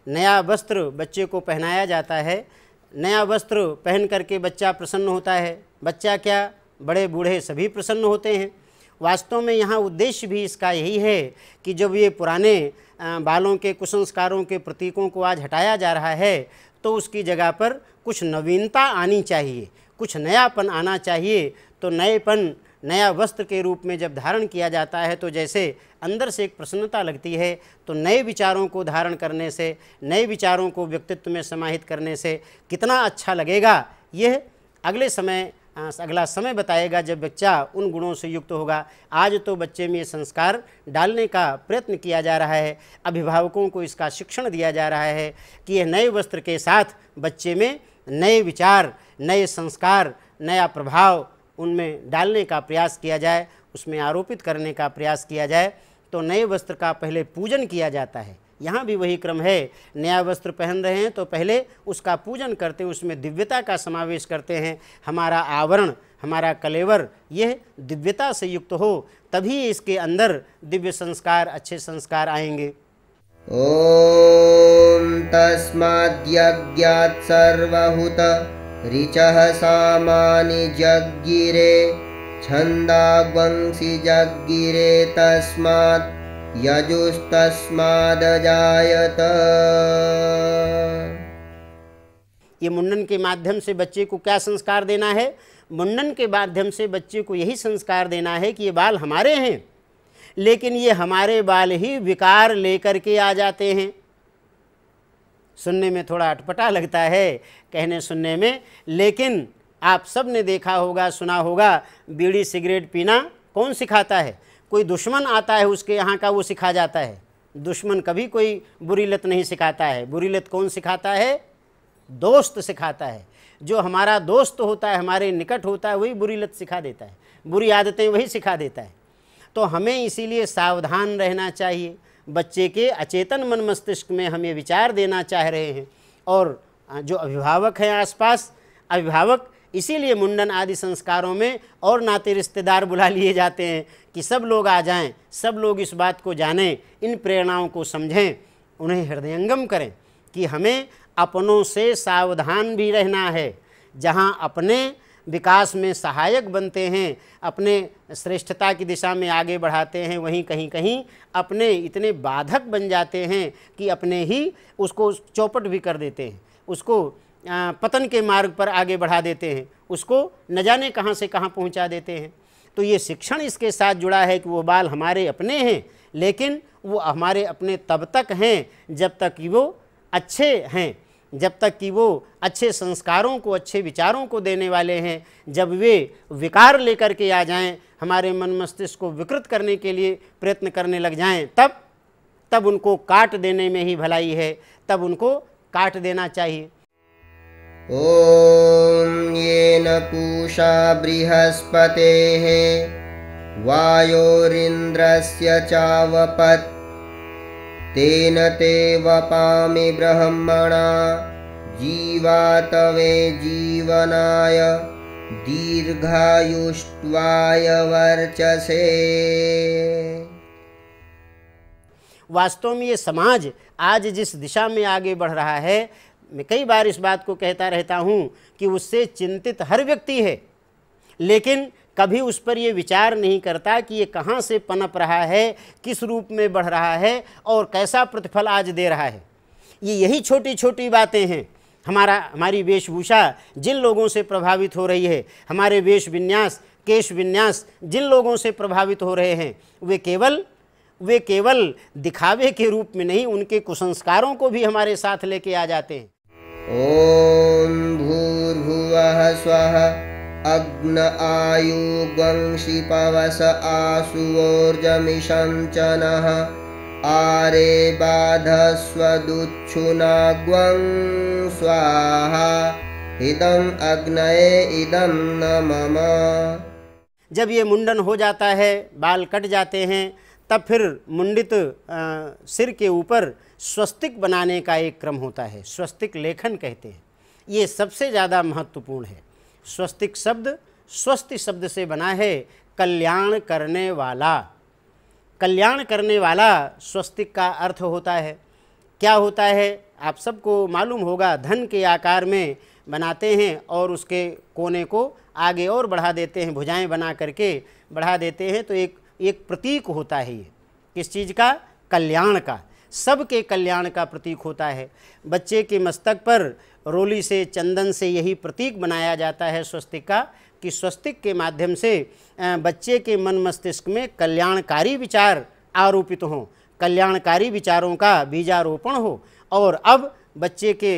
नया वस्त्र बच्चे को पहनाया जाता है नया वस्त्र पहन करके बच्चा प्रसन्न होता है। बच्चा क्या, बड़े बूढ़े सभी प्रसन्न होते हैं। वास्तव में यहाँ उद्देश्य भी इसका यही है कि जब ये पुराने बालों के कुसंस्कारों के प्रतीकों को आज हटाया जा रहा है तो उसकी जगह पर कुछ नवीनता आनी चाहिए, कुछ नयापन आना चाहिए। तो नएपन नया वस्त्र के रूप में जब धारण किया जाता है तो जैसे अंदर से एक प्रसन्नता लगती है, तो नए विचारों को धारण करने से, नए विचारों को व्यक्तित्व में समाहित करने से कितना अच्छा लगेगा, यह अगला समय बताएगा जब बच्चा उन गुणों से युक्त होगा। आज तो बच्चे में ये संस्कार डालने का प्रयत्न किया जा रहा है, अभिभावकों को इसका शिक्षण दिया जा रहा है कि यह नए वस्त्र के साथ बच्चे में नए विचार, नए संस्कार, नया प्रभाव उनमें डालने का प्रयास किया जाए, उसमें आरोपित करने का प्रयास किया जाए। तो नए वस्त्र का पहले पूजन किया जाता है। यहाँ भी वही क्रम है, नया वस्त्र पहन रहे हैं तो पहले उसका पूजन करते हैं, उसमें दिव्यता का समावेश करते हैं। हमारा आवरण, हमारा कलेवर यह दिव्यता से युक्त हो, तभी इसके अंदर दिव्य संस्कार, अच्छे संस्कार आएंगे। ओम तस्माद्यज्ञात् सर्वहुत ऋचः सामानि जग्गिरे छन्दाग्वंसि जग्गिरे तस्मात् यजुस्तस्मादजायत। ये मुंडन के माध्यम से बच्चे को क्या संस्कार देना है? मुंडन के माध्यम से बच्चे को यही संस्कार देना है कि ये बाल हमारे हैं, लेकिन ये हमारे बाल ही विकार लेकर के आ जाते हैं। सुनने में थोड़ा अटपटा लगता है, कहने सुनने में, लेकिन आप सब ने देखा होगा, सुना होगा, बीड़ी सिगरेट पीना कौन सिखाता है? कोई दुश्मन आता है उसके यहाँ का, वो सिखा जाता है। दुश्मन कभी कोई बुरी लत नहीं सिखाता है। बुरी लत कौन सिखाता है? दोस्त सिखाता है। जो हमारा दोस्त होता है, हमारे निकट होता है, वही बुरी लत सिखा देता है, बुरी आदतें वही सिखा देता है। तो हमें इसीलिए सावधान रहना चाहिए। बच्चे के अचेतन मन मस्तिष्क में हम ये विचार देना चाह रहे हैं, और जो अभिभावक हैं आसपास, अभिभावक इसीलिए मुंडन आदि संस्कारों में और नाते रिश्तेदार बुला लिए जाते हैं कि सब लोग आ जाएं, सब लोग इस बात को जानें, इन प्रेरणाओं को समझें, उन्हें हृदयंगम करें कि हमें अपनों से सावधान भी रहना है। जहाँ अपने विकास में सहायक बनते हैं, अपने श्रेष्ठता की दिशा में आगे बढ़ाते हैं, वहीं कहीं कहीं अपने इतने बाधक बन जाते हैं कि अपने ही उसको चौपट भी कर देते हैं, उसको पतन के मार्ग पर आगे बढ़ा देते हैं, उसको न जाने कहाँ से कहाँ पहुँचा देते हैं। तो ये शिक्षण इसके साथ जुड़ा है कि वो बाल हमारे अपने हैं, लेकिन वो हमारे अपने तब तक हैं जब तक कि वो अच्छे हैं, जब तक कि वो अच्छे संस्कारों को, अच्छे विचारों को देने वाले हैं। जब वे विकार लेकर के आ जाएं, हमारे मन मस्तिष्क को विकृत करने के लिए प्रयत्न करने लग जाएं, तब उनको काट देने में ही भलाई है, तब उनको काट देना चाहिए। ओम येन पूषा बृहस्पतेः वायोरिन्द्रस्य चावपत् तेन ते वपामि ब्रह्मणा जीवातवे जीवनाय दीर्घायुष्वाय वर्चसे। वास्तव में ये समाज आज जिस दिशा में आगे बढ़ रहा है, मैं कई बार इस बात को कहता रहता हूँ कि उससे चिंतित हर व्यक्ति है, लेकिन कभी उस पर ये विचार नहीं करता कि ये कहाँ से पनप रहा है, किस रूप में बढ़ रहा है और कैसा प्रतिफल आज दे रहा है। ये यही छोटी छोटी बातें हैं। हमारी वेशभूषा जिन लोगों से प्रभावित हो रही है, हमारे वेश विन्यास, केश विन्यास जिन लोगों से प्रभावित हो रहे हैं, वे केवल दिखावे के रूप में नहीं, उनके कुसंस्कारों को भी हमारे साथ लेके आ जाते हैं। ओम भूर्भुवः स्वः अग्न आयुग्वंशि पवस आसुवोर्जमिषं च नः आरे बाधस्वदुच्छुनाग्वं स्वाहा इदं अग्नये इदं न मम। जब ये मुंडन हो जाता है, बाल कट जाते हैं, तब फिर मुंडित सिर के ऊपर स्वस्तिक बनाने का एक क्रम होता है। स्वस्तिक लेखन कहते हैं। ये सबसे ज़्यादा महत्वपूर्ण है। स्वस्तिक शब्द स्वस्ति शब्द से बना है, कल्याण करने वाला। कल्याण करने वाला स्वस्तिक का अर्थ होता है। क्या होता है? आप सबको मालूम होगा, धन के आकार में बनाते हैं और उसके कोने को आगे और बढ़ा देते हैं, भुजाएं बना करके बढ़ा देते हैं, तो एक प्रतीक होता है। ये किस चीज़ का? कल्याण का, सबके कल्याण का प्रतीक होता है। बच्चे के मस्तक पर रोली से, चंदन से यही प्रतीक बनाया जाता है स्वस्तिक का, कि स्वस्तिक के माध्यम से बच्चे के मन मस्तिष्क में कल्याणकारी विचार आरोपित हों, कल्याणकारी विचारों का बीजारोपण हो, और अब बच्चे के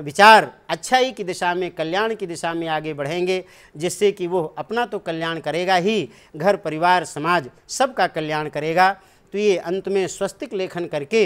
विचार अच्छाई की दिशा में, कल्याण की दिशा में आगे बढ़ेंगे, जिससे कि वो अपना तो कल्याण करेगा ही, घर परिवार समाज सबका कल्याण करेगा। तो ये अंत में स्वस्तिक लेखन करके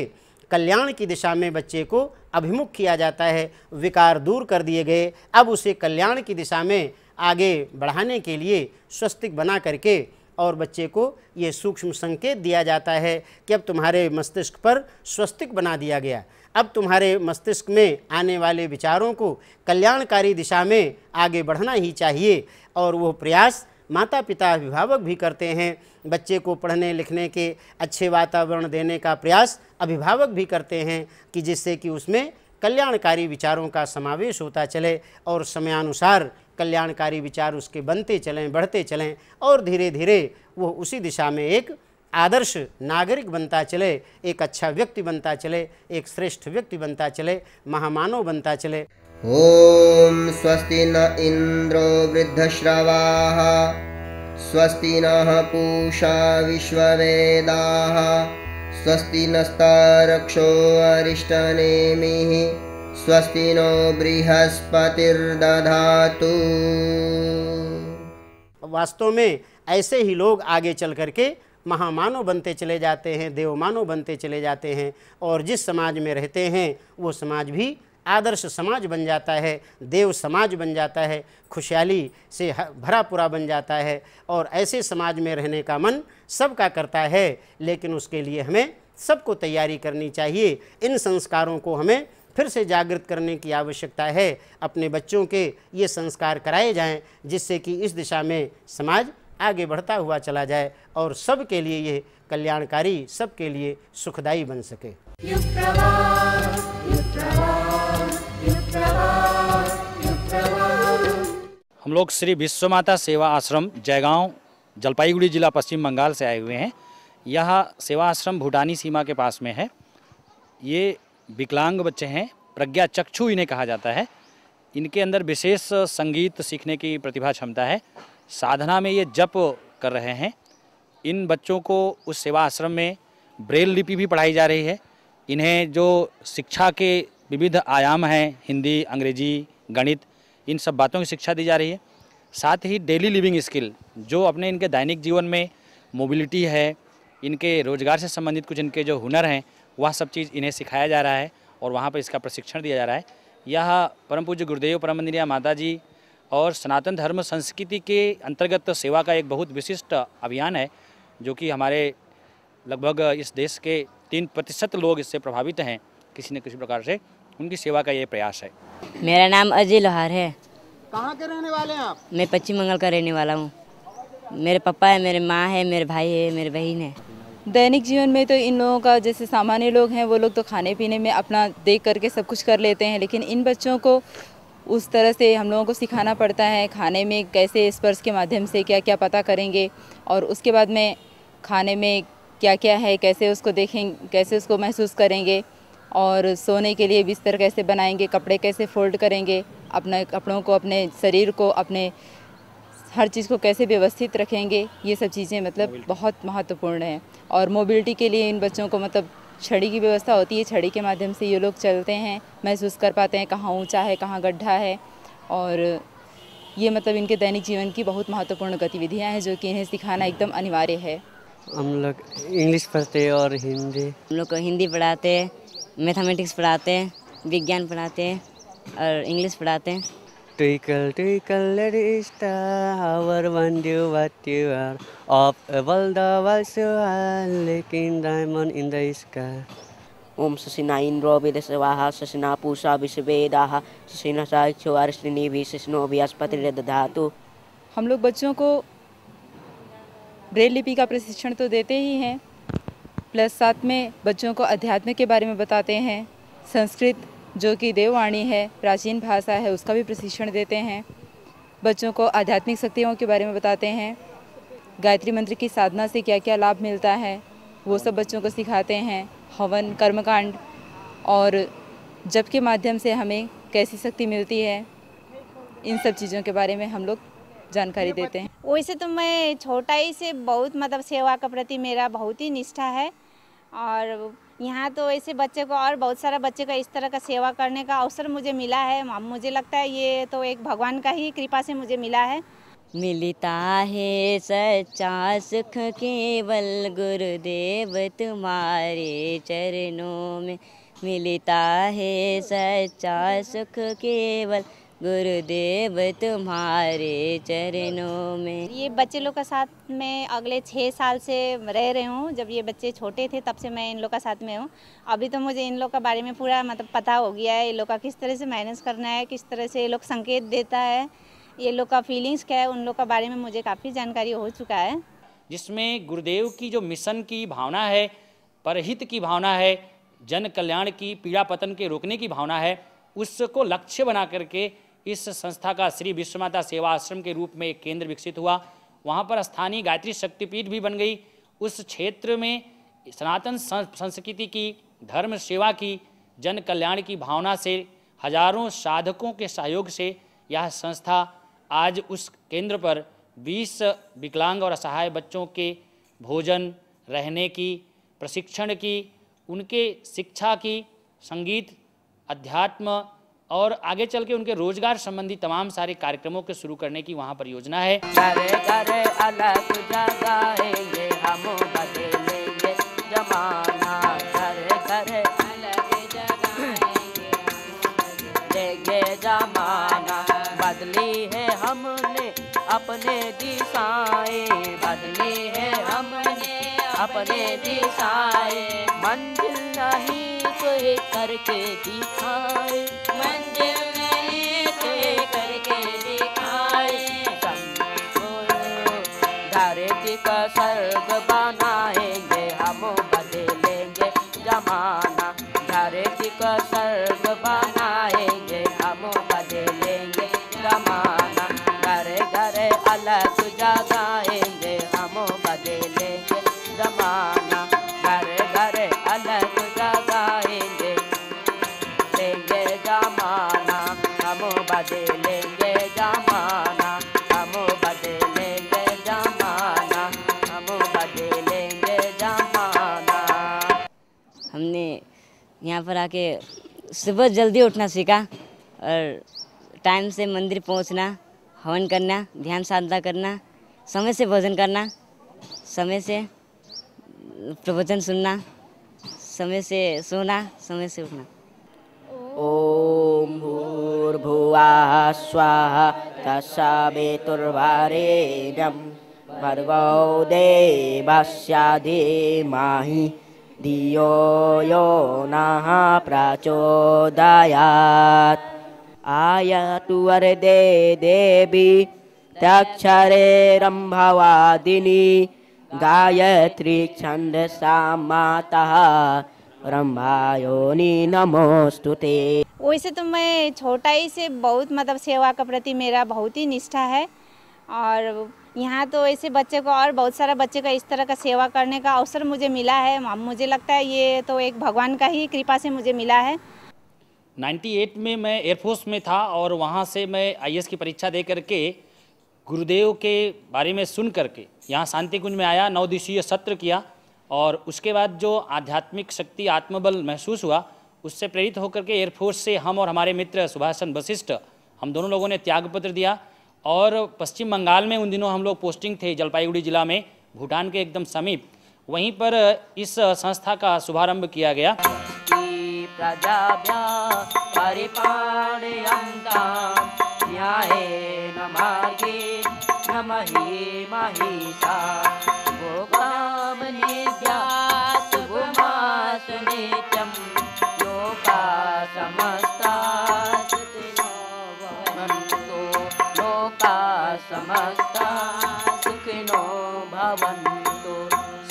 कल्याण की दिशा में बच्चे को अभिमुख किया जाता है। विकार दूर कर दिए गए, अब उसे कल्याण की दिशा में आगे बढ़ाने के लिए स्वस्तिक बना करके और बच्चे को ये सूक्ष्म संकेत दिया जाता है कि अब तुम्हारे मस्तिष्क पर स्वस्तिक बना दिया गया, अब तुम्हारे मस्तिष्क में आने वाले विचारों को कल्याणकारी दिशा में आगे बढ़ना ही चाहिए। और वो प्रयास माता पिता अभिभावक भी करते हैं, बच्चे को पढ़ने लिखने के अच्छे वातावरण देने का प्रयास अभिभावक भी करते हैं, कि जिससे कि उसमें कल्याणकारी विचारों का समावेश होता चले और समयानुसार कल्याणकारी विचार उसके बनते चलें, बढ़ते चलें, और धीरे धीरे वो उसी दिशा में एक आदर्श नागरिक बनता चले, एक अच्छा व्यक्ति बनता चले, एक श्रेष्ठ व्यक्ति बनता चले, महामानव बनता चले। ओम स्वस्ति न इंद्रो वृद्धश्रवाः स्वस्ति नः पूषा विश्ववेदाः स्वस्ति नस्तारक्षो अरिष्टनेमिः स्वस्ति नो बृहस्पतिर्दधातु। वास्तव में ऐसे ही लोग आगे चल करके महामानव बनते चले जाते हैं, देवमानव बनते चले जाते हैं, और जिस समाज में रहते हैं वो समाज भी आदर्श समाज बन जाता है, देव समाज बन जाता है, खुशहाली से भरा पूरा बन जाता है। और ऐसे समाज में रहने का मन सबका करता है, लेकिन उसके लिए हमें सबको तैयारी करनी चाहिए। इन संस्कारों को हमें फिर से जागृत करने की आवश्यकता है। अपने बच्चों के ये संस्कार कराए जाएं, जिससे कि इस दिशा में समाज आगे बढ़ता हुआ चला जाए और सबके लिए ये कल्याणकारी, सबके लिए सुखदायी बन सके। हम लोग श्री विश्वमाता सेवा आश्रम जयगांव, जलपाईगुड़ी जिला, पश्चिम बंगाल से आए हुए हैं। यह सेवा आश्रम भूटानी सीमा के पास में है। ये विकलांग बच्चे हैं, प्रज्ञा चक्षु इन्हें कहा जाता है। इनके अंदर विशेष संगीत सीखने की प्रतिभा क्षमता है। साधना में ये जप कर रहे हैं। इन बच्चों को उस सेवा आश्रम में ब्रेल लिपि भी पढ़ाई जा रही है। इन्हें जो शिक्षा के विविध आयाम हैं, हिंदी, अंग्रेजी, गणित, इन सब बातों की शिक्षा दी जा रही है। साथ ही डेली लिविंग स्किल, जो अपने इनके दैनिक जीवन में मोबिलिटी है, इनके रोजगार से संबंधित कुछ इनके जो हुनर हैं, वह सब चीज़ इन्हें सिखाया जा रहा है और वहाँ पर इसका प्रशिक्षण दिया जा रहा है। यह परम पूज्य गुरुदेव परम वंदनीय माता जी और सनातन धर्म संस्कृति के अंतर्गत सेवा का एक बहुत विशिष्ट अभियान है, जो कि हमारे लगभग इस देश के 3% लोग इससे प्रभावित हैं किसी न किसी प्रकार से। उनकी सेवा का ये प्रयास है। मेरा नाम अजय लोहार है। कहाँ के रहने वाले हैं आप? मैं पश्चिम बंगाल का रहने वाला हूँ। मेरे पापा है, मेरे माँ है, मेरे भाई है, मेरे बहन है। दैनिक जीवन में तो इन लोगों का, जैसे सामान्य लोग हैं वो लोग तो खाने पीने में अपना देख करके सब कुछ कर लेते हैं, लेकिन इन बच्चों को उस तरह से हम लोगों को सिखाना पड़ता है। खाने में कैसे स्पर्श के माध्यम से क्या क्या पता करेंगे, और उसके बाद में खाने में क्या क्या है, कैसे उसको देखेंगे, कैसे उसको महसूस करेंगे, और सोने के लिए बिस्तर कैसे बनाएंगे, कपड़े कैसे फोल्ड करेंगे, अपने कपड़ों को, अपने शरीर को, अपने हर चीज़ को कैसे व्यवस्थित रखेंगे, ये सब चीज़ें मतलब बहुत महत्वपूर्ण है। और मोबिलिटी के लिए इन बच्चों को मतलब छड़ी की व्यवस्था होती है। छड़ी के माध्यम से ये लोग चलते हैं, महसूस कर पाते हैं कहाँ ऊंचा है, कहाँ गड्ढा है, और ये मतलब इनके दैनिक जीवन की बहुत महत्वपूर्ण गतिविधियाँ हैं, जो कि इन्हें सिखाना एकदम अनिवार्य है। हम लोग इंग्लिश पढ़ते हैं और हिंदी। हम लोग को हिंदी पढ़ाते हैं, मैथमेटिक्स पढ़ाते हैं, विज्ञान पढ़ाते हैं और इंग्लिश पढ़ाते हैं। Twinkle, twinkle, little star, how I wonder what you are. Of all the world so high, like diamond in the sky. ओम शशिना इंद्रो वेदस्वाहा शशिना पूषा विश्ववेदाः शशिना साक्षो अर्ष्णिभिः शशिनो बृहस्पतिर्दधातु। हम लोग बच्चों को ब्रेल लिपि का प्रशिक्षण तो देते ही हैं, प्लस साथ में बच्चों को अध्यात्म के बारे में बताते हैं, संस्कृत जो कि देववाणी है, प्राचीन भाषा है, उसका भी प्रशिक्षण देते हैं। बच्चों को आध्यात्मिक शक्तियों के बारे में बताते हैं। गायत्री मंत्र की साधना से क्या क्या लाभ मिलता है वो सब बच्चों को सिखाते हैं। हवन, कर्मकांड और जप के माध्यम से हमें कैसी शक्ति मिलती है, इन सब चीज़ों के बारे में हम लोग जानकारी देते हैं। वैसे तो मैं छोटा ही से बहुत मतलब सेवा के प्रति मेरा बहुत ही निष्ठा है और यहाँ तो ऐसे बच्चे को और बहुत सारा बच्चे का इस तरह का सेवा करने का अवसर मुझे मिला है। मुझे लगता है ये तो एक भगवान का ही कृपा से मुझे मिला है। मिलता है सच्चा सुख केवल गुरुदेव तुम्हारे चरणों में, मिलता है सच्चा सुख केवल गुरुदेव तुम्हारे चरणों में। ये बच्चे लोग का साथ मैं अगले 6 साल से रह रही हूँ। जब ये बच्चे छोटे थे तब से मैं इन लोग का साथ में हूँ। अभी तो मुझे इन लोग का बारे में पूरा मतलब पता हो गया है। ये लोग का किस तरह से मैनेज करना है, किस तरह से ये लोग संकेत देता है, ये लोग का फीलिंग्स क्या है, उन लोग का बारे में मुझे काफ़ी जानकारी हो चुका है। जिसमें गुरुदेव की जो मिशन की भावना है, परहित की भावना है, जन कल्याण की, पीड़ा पतन के रोकने की भावना है, उसको लक्ष्य बना करके इस संस्था का श्री विश्वमाता सेवा आश्रम के रूप में एक केंद्र विकसित हुआ। वहाँ पर स्थानीय गायत्री शक्तिपीठ भी बन गई। उस क्षेत्र में सनातन संस्कृति की, धर्म सेवा की, जन कल्याण की भावना से हजारों साधकों के सहयोग से यह संस्था आज उस केंद्र पर 20 विकलांग और असहाय बच्चों के भोजन, रहने की, प्रशिक्षण की, उनके शिक्षा की, संगीत, अध्यात्म और आगे चल के उनके रोजगार संबंधी तमाम सारे कार्यक्रमों के शुरू करने की वहाँ पर योजना है। करे करे अलग जगाएंगे हम, बदलेंगे जमाना। करे करे अलग जगाएंगे जमाना। बदली है हमने अपने दिशाएं, बदली है हमने अपने दिशाएं। मंजिल नहीं कोई करके दिखाए, मंजिल नहीं कोई करके दिखाए। सबको धरती का स्वर्ग बनाएंगे हम, बदलेंगे जमाना। धरती का स्वर्ग बनाएंगे हम, बदलेंगे जमाना। घरे घरे अलग जगाएंगे हम, बदलेंगे जमाना। घरे घरे अलग जगाएंगे, लेंगे जमाना। हम बदलेंगे जमाना, हम बदलेंगे जमाना, हम बदलेंगे जमाना। हमने यहाँ पर आके सुबह जल्दी उठना सीखा और टाइम से मंदिर पहुँचना, हवन करना, ध्यान साधना करना, समय से भोजन करना, समय से प्रवचन सुनना, समय से सोना, समय से उठना। ओम भूर्भुवः स्वः तत्सवितुर्वरेण्यं भर्गो देवस्य धीमहि धियो यो नः प्रचोदयात्। आयतु वरदे देवी तक्षरे रंभवादिनी, गायत्री छंदसा माता ब्रह्मायोनि नमोस्तुते। वैसे तो मैं छोटा ही से बहुत मतलब सेवा के प्रति मेरा बहुत ही निष्ठा है और यहाँ तो ऐसे बच्चे को और बहुत सारा बच्चे का इस तरह का सेवा करने का अवसर मुझे मिला है। मुझे लगता है ये तो एक भगवान का ही कृपा से मुझे मिला है। 98 में मैं एयरफोर्स में था और वहाँ से मैं IAS की परीक्षा दे करके गुरुदेव के बारे में सुन करके यहाँ शांति कुंज में आया, 9 दिवसीय सत्र किया और उसके बाद जो आध्यात्मिक शक्ति, आत्मबल महसूस हुआ, उससे प्रेरित होकर के एयरफोर्स से हम और हमारे मित्र सुभाष चंद्र वशिष्ठ, हम दोनों लोगों ने त्यागपत्र दिया और पश्चिम बंगाल में उन दिनों हम लोग पोस्टिंग थे, जलपाईगुड़ी जिला में, भूटान के एकदम समीप। वहीं पर इस संस्था का शुभारंभ किया गया।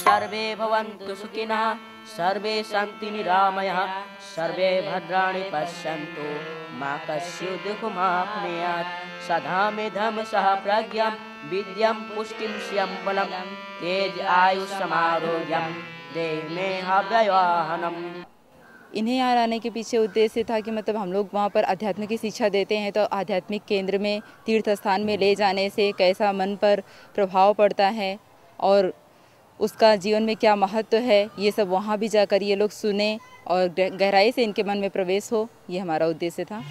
सर्वे भवन्तु सुखिनः, सर्वे सन्तु निरामयाः, सर्वे भद्राणि पश्यन्तु मा कश्चित् दुःखमाप्नुयात् सदा मेधं सह प्रज्ञां विद्यां पुष्टिं श्रियं बलं तेज आयुष्यमारोग्यं देहि मे हव्यवाहनम्। इन्हें यहाँ आने के पीछे उद्देश्य था कि मतलब हम लोग वहाँ पर आध्यात्मिक की शिक्षा देते हैं, तो आध्यात्मिक केंद्र में तीर्थ स्थान में ले जाने से कैसा मन पर प्रभाव पड़ता है और उसका जीवन में क्या महत्व है, ये सब वहाँ भी जाकर ये लोग सुने और गहराई से इनके मन में प्रवेश हो, ये हमारा उद्देश्य था।